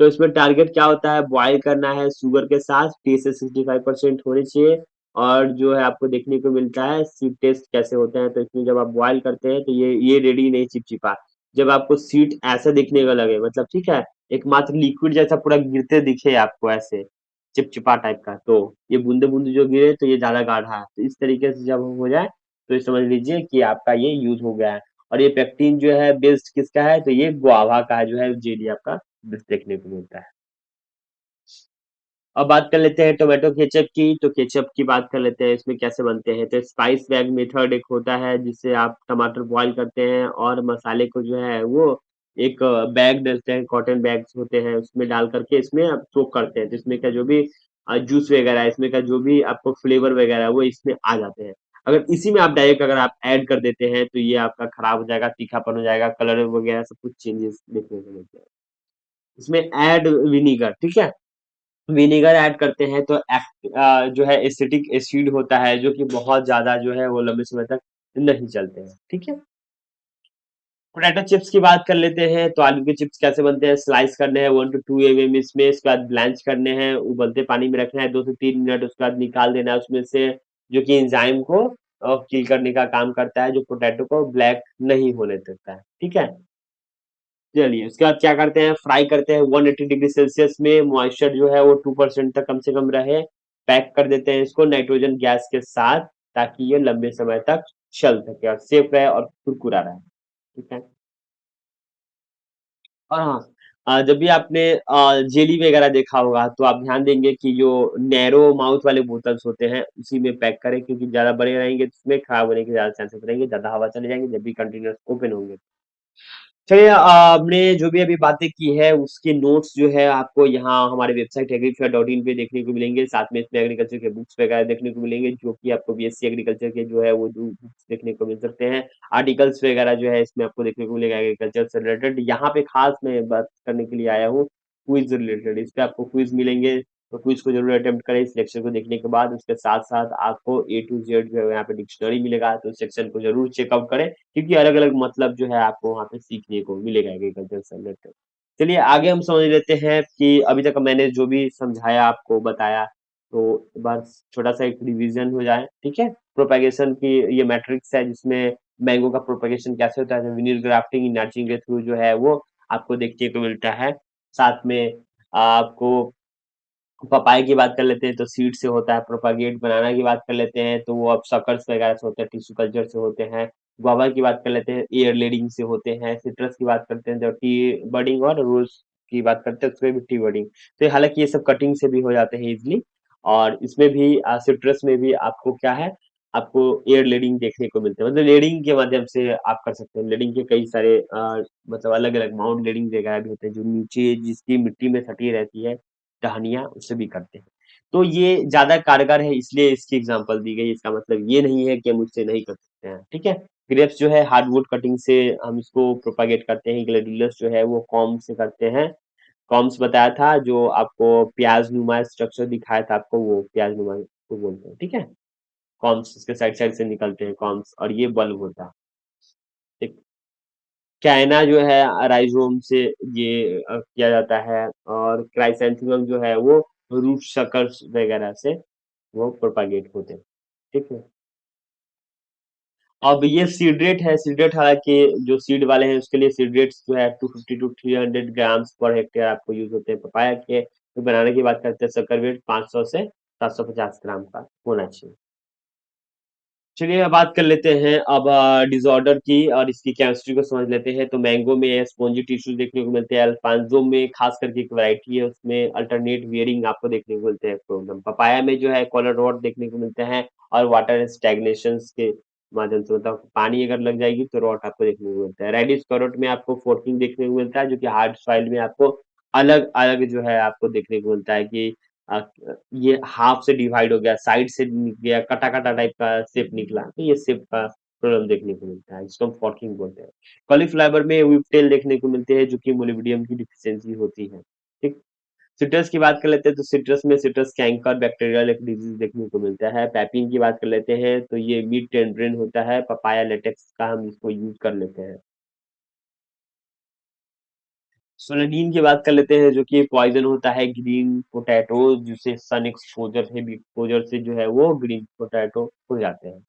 तो इसमें टारगेट क्या होता है, बॉयल करना है शुगर के साथ, टी से 65% होनी चाहिए। और जो है आपको देखने को मिलता है सीड टेस्ट कैसे होते हैं, तो इसमें जब आप बॉयल करते हैं तो ये रेडी नहीं चिपचिपा। जब आपको सीट ऐसा दिखने का लगे, मतलब ठीक है, एकमात्र लिक्विड जैसा पूरा गिरते दिखे आपको ऐसे चिपचिपा टाइप का, तो ये बूंदे बूंदे जो गिरे तो ये ज्यादा गाढ़ा है। तो इस तरीके से जब हो जाए तो ये समझ लीजिए कि आपका ये यूज हो गया है। और ये पेक्टिन जो है बेस्ड किसका है, तो ये गुआवा का है, जो है जेली आपका बेस्ट देखने को मिलता है। अब बात कर लेते हैं टोमेटो केचप की। तो केचप की बात कर लेते हैं, इसमें कैसे बनते हैं। तो स्पाइस बैग मेथड एक होता है, जिससे आप टमाटर बॉईल करते हैं और मसाले को जो है वो एक बैग डालते हैं, कॉटन बैग्स होते हैं, उसमें डाल करके इसमें आप सोक करते हैं। तो इसमें का जो भी जूस वगैरह है, इसमें का जो भी आपको फ्लेवर वगैरह है वो इसमें आ जाते हैं। अगर इसी में आप डायरेक्ट अगर आप ऐड कर देते हैं तो ये आपका खराब हो जाएगा, तीखापन हो जाएगा, कलर वगैरह सब कुछ चेंजेस देखने को मिलते हैं। इसमें ऐड विनीगर, ठीक है, विनेगर ऐड करते हैं तो जो है एसिटिक एसिड होता है, जो कि बहुत ज्यादा जो है वो लंबे समय तक नहीं चलते हैं, ठीक है। पोटैटो चिप्स की बात कर लेते हैं। तो आलू के चिप्स कैसे बनते हैं, स्लाइस करने हैं 1 to 2 mm इसमें, इसके बाद ब्लांच करने हैं, उबलते पानी में रखना है 2 से 3 मिनट, उसके बाद निकाल देना है उसमें से, जो कि एंजाइम को किल करने का काम करता है, जो पोटैटो को ब्लैक नहीं होने देता है, ठीक है। चलिए उसके बाद क्या करते हैं, फ्राई करते हैं 180 डिग्री सेल्सियस में, मॉइस्चर जो है वो 2% तक कम से कम रहे। पैक कर देते हैं इसको नाइट्रोजन गैस के साथ, ताकि ये लंबे समय तक चल सके और सेफ रहे और कुरकुरा रहे, ठीक है। और हाँ, जब भी आपने जेली वगैरह देखा होगा तो आप ध्यान देंगे कि जो नैरो माउथ वाले बोतल्स होते हैं उसी में पैक करें, क्योंकि ज्यादा बड़े रहेंगे तो उसमें खराब होने के ज्यादा चांसेस रहेंगे, ज्यादा हवा चले जाएंगे जब भी कंटेनर्स ओपन होंगे। चलिए, आपने जो भी अभी बातें की है उसके नोट्स जो है आपको यहाँ हमारे वेबसाइट एग्रीफेयर.in पे देखने को मिलेंगे। साथ में इसमें एग्रीकल्चर के बुक्स वगैरह देखने को मिलेंगे, जो कि आपको बीएससी एग्रीकल्चर के जो है वो बुक्स देखने को मिल सकते हैं। आर्टिकल्स वगैरह जो है इसमें आपको देखने को मिलेगा एग्रीकल्चर से रिलेटेड। यहाँ पे खास मैं बात करने के लिए आया हूँ क्विज रिलेटेड, इस पे आपको क्विज मिलेंगे, तो क्विज को जरूर अटेम्प्ट करें इस लेक्चर को देखने के बाद। उसके साथ साथ आपको A to Z जो है यहाँ पे डिक्शनरी मिलेगा, तो इस सेक्शन को जरूर चेकआउट करें, क्योंकि अलग अलग मतलब जो है आपको वहाँ पे सीखने को मिलेगा एग्रीकल्चर से रिलेटेड। चलिए आगे हम समझ लेते हैं कि अभी तक मैंने जो भी समझाया आपको बताया, तो एक बार छोटा सा एक रिवीजन हो जाए, ठीक है। प्रोपेगेशन की ये मैट्रिक्स है, जिसमें मैंगो का प्रोपेगेशन कैसे होता है, विनीर ग्राफ्टिंग नर्चिंग के थ्रू जो है वो आपको देखने को मिलता है। साथ में आपको पपाया की बात कर लेते हैं तो सीड से होता है, प्रोपागेट बनाना की बात कर लेते हैं तो वो अब सकर्स वगैरह से होते हैं, टिश्यू कल्चर से होते हैं। गुआवा की बात कर लेते हैं, एयर लेडिंग से होते हैं। सिट्रस की बात करते हैं तो टी बडिंग, और रोज की बात करते हैं उसमें भी टी बडिंग। तो हालांकि ये सब कटिंग से भी हो जाते हैं इजिली। और इसमें भी सिट्रस में भी आपको क्या है, आपको एयर लेडिंग देखने को मिलते हैं, मतलब लेडिंग के माध्यम से आप कर सकते हैं। लेडिंग के कई सारे मतलब अलग अलग माउंट लेडिंग वगैरह भी होते हैं, जो नीचे जिसकी मिट्टी में सटी रहती है टहनियाँ, उससे भी करते हैं। तो ये ज़्यादा कारगर है, इसलिए इसकी एग्जांपल दी गई। इसका मतलब ये नहीं है कि हम उससे नहीं कर सकते हैं, ठीक है। ग्रेप्स जो है हार्डवुड कटिंग से हम इसको प्रोपागेट करते हैं। ग्लैडियोलस जो है वो कॉम्ब से करते हैं। कॉम्ब्स बताया था, जो आपको प्याज नुमा स्ट्रक्चर दिखाया था आपको, वो प्याज नुमा को बोलते हैं, ठीक है। कॉम्ब्स इसके साइड साइड से निकलते हैं कॉम्ब्स, और ये बल्ब होता है, ठीक। चाइना जो है राइजोम से ये किया जाता है, और क्राइसैंथेमम जो है वो रूट शकर्स वगैरह से वो प्रोपागेट होते हैं, ठीक है। अब ये सीड रेट है, सीड रेट हालांकि जो सीड वाले हैं उसके लिए सीड रेट्स जो है 250 to 300 ग्राम्स पर हेक्टेयर आपको यूज होते हैं। पपाया के तो बनाने की बात करते हैं, सकर वेट 500 से 750 ग्राम का होना चाहिए। चलिए अब बात कर लेते हैं अब डिसऑर्डर की और इसकी केमिस्ट्री को समझ लेते हैं। तो मैंगो में स्पॉन्जी टिश्यू देखने को मिलते हैं। अल्फांसो में खास करके एक वैरायटी है, उसमें अल्टरनेट वियरिंग आपको देखने को मिलते हैं प्रॉब्लम। पपाया में जो है कॉलर रॉड देखने को मिलते हैं और वाटर स्टैग्नेशन के माध्यम से, मतलब पानी अगर लग जाएगी तो रॉट आपको देखने को मिलता है। रेडिश कैरोट में आपको फोर्किंग देखने को मिलता है, जो कि हार्ड सॉइल में आपको अलग अलग जो है आपको देखने को मिलता है कि अ, ये हाफ से डिवाइड हो गया, साइड से गया, कटा कटा टाइप का शेप निकला, तो ये शेप का प्रॉब्लम देखने को मिलता है, जिसको हम फॉर्किंग बोलते हैं। कॉलीफ्लावर में व्हिप टेल देखने को मिलते हैं, जो कि मोलिब्डियम की डिफिशियंसी होती है। ठीक। सिट्रस की बात कर लेते हैं, तो सिट्रस में सिट्रस कैंकर बैक्टीरियल एक डिजीज देखने को मिलता है। पैपिंग की बात कर लेते हैं, तो ये मीट टेंड्रेन होता है, पपाया लेटेक्स का हम इसको यूज कर लेते हैं। सोनाडीन की बात कर लेते हैं, जो कि पॉइजन होता है ग्रीन पोटैटो, जिसे सन एक्सपोजर है, एक्सपोजर से जो है वो ग्रीन पोटैटो हो जाते हैं।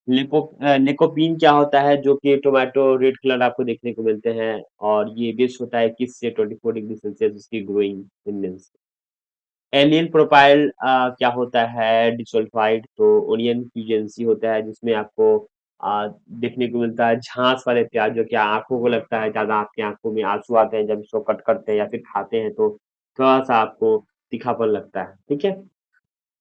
लिकोपीन क्या होता है, जो कि टोमेटो रेड कलर आपको देखने को मिलते हैं, और ये बेस्ड होता है किस से 24 डिग्री सेल्सियस उसकी ग्रोइंग इंडेंस। एनिल प्रोपाइल क्या होता है, डिसल्फाइड, तो ओनियन फ्यूजेंसी होता है, जिसमें आपको देखने को मिलता है झांस वाले प्याज, जो कि आंखों को लगता है ज्यादा, आपकी आंखों में आंसू आते हैं जब इसको कट करते हैं या फिर खाते हैं, तो थोड़ा सा आपको तीखापन लगता है। ठीक है।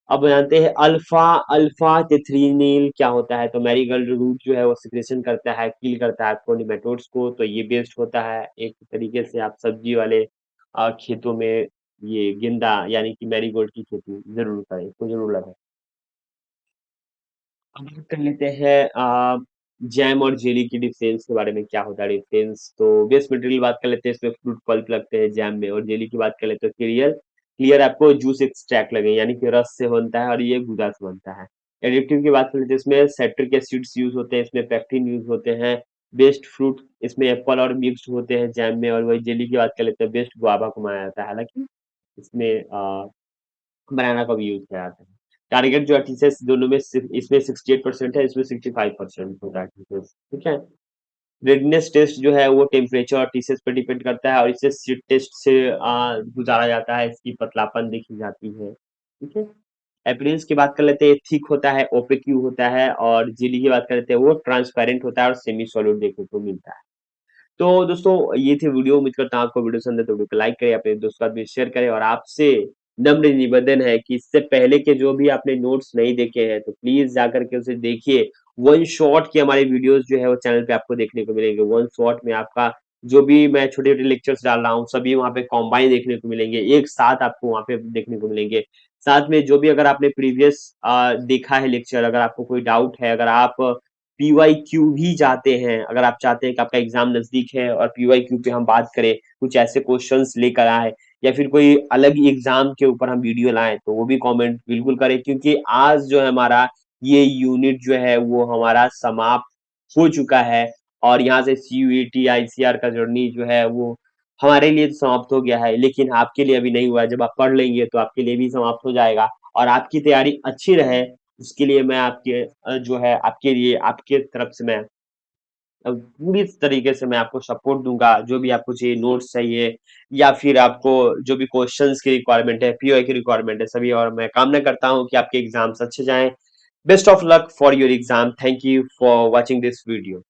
अब जानते हैं अल्फा अल्फा टेथ्रीनिल क्या होता है। तो मैरीगोल्ड रूट जो है वो सिक्रेशन करता है, किल करता है आपको निमेटोड्स को, तो ये बेस्ड होता है एक तरीके से। आप सब्जी वाले खेतों में ये गेंदा यानी कि मैरीगोल्ड की खेती जरूर करें, इसको जरूर लगाएं। अब बात कर लेते हैं जैम और जेली की डिफरेंस के बारे में, क्या होता है डिफरेंस। तो बेस मटेरियल बात कर लेते हैं, इसमें फ्रूट पल्प लगते हैं जैम में, और जेली की बात कर लेते हैं क्लियर क्लियर आपको जूस एक्सट्रैक्ट लगे, यानी कि रस से बनता है और ये गुदा से बनता है। एडिटिव की बात कर लेते हैं, इसमें साइट्रिक एसिड्स यूज होते हैं, इसमें पेक्टिन यूज होते हैं। बेस्ट फ्रूट इसमें एप्पल और मिक्स होते हैं जैम में। और वही जेली की बात कर लेते हैं, बेस्ट गुआवा को माना जाता है, हालांकि इसमें बनाना का भी यूज किया जाता है। टारगेट जो है टीसीएस दोनों में इसमें 68% है, इसमें 65% होता है टीसीएस। ठीक है। रेडनेस टेस्ट जो है वो टेम्परेचर और टीसीएस पर डिपेंड करता है, और इसे सीट टेस्ट से गुजारा जाता है, इसकी पतलापन देखी जाती है। ठीक है। अपीयरेंस की बात कर लेते हैं, थिक होता है, ओपेक्यू होता है, और जेली की बात कर लेते हैं, वो ट्रांसपेरेंट होता है और सेमी सॉलिड देखने को मिलता है। तो दोस्तों ये थी वीडियो, उम्मीद करता हूँ आपको वीडियो पसंद है, तो वीडियो को लाइक करें, अपने दोस्तों के साथ भी शेयर करें, और आपसे नम्र निवेदन है कि इससे पहले के जो भी आपने नोट्स नहीं देखे हैं, तो प्लीज जाकर के उसे देखिए। वन शॉट की हमारी वीडियोस जो है वो चैनल पे आपको देखने को मिलेंगे। वन शॉट में आपका जो भी मैं छोटे छोटे लेक्चर्स डाल रहा हूँ, सभी वहाँ पे कॉम्बाइन देखने को मिलेंगे, एक साथ आपको वहाँ पे देखने को मिलेंगे। साथ में जो भी अगर आपने प्रीवियस देखा है लेक्चर, अगर आपको कोई डाउट है, अगर आप पीवाईक्यू भी चाहते हैं, अगर आप चाहते हैं कि आपका एग्जाम नजदीक है और पीवाईक्यू पे हम बात करें, कुछ ऐसे क्वेश्चंस लेकर आए, या फिर कोई अलग एग्जाम के ऊपर हम वीडियो लाएं, तो वो भी कमेंट बिल्कुल करें, क्योंकि आज जो है हमारा ये यूनिट जो है वो हमारा समाप्त हो चुका है। और यहाँ से सीयूईटी आईसीआर का जर्नी जो है वो हमारे लिए तो समाप्त हो गया है, लेकिन आपके लिए अभी नहीं हुआ है। जब आप पढ़ लेंगे तो आपके लिए भी समाप्त हो जाएगा, और आपकी तैयारी अच्छी रहे, उसके लिए मैं आपके जो है आपके लिए आपके तरफ से मैं पूरी तरीके से मैं आपको सपोर्ट दूंगा। जो भी आपको चाहिए, नोट्स चाहिए, या फिर आपको जो भी क्वेश्चंस की रिक्वायरमेंट है, पीओआई की रिक्वायरमेंट है, सभी, और मैं कामना करता हूं कि आपके एग्जाम्स अच्छे जाएं। Best of luck for your exam. Thank you for watching this video.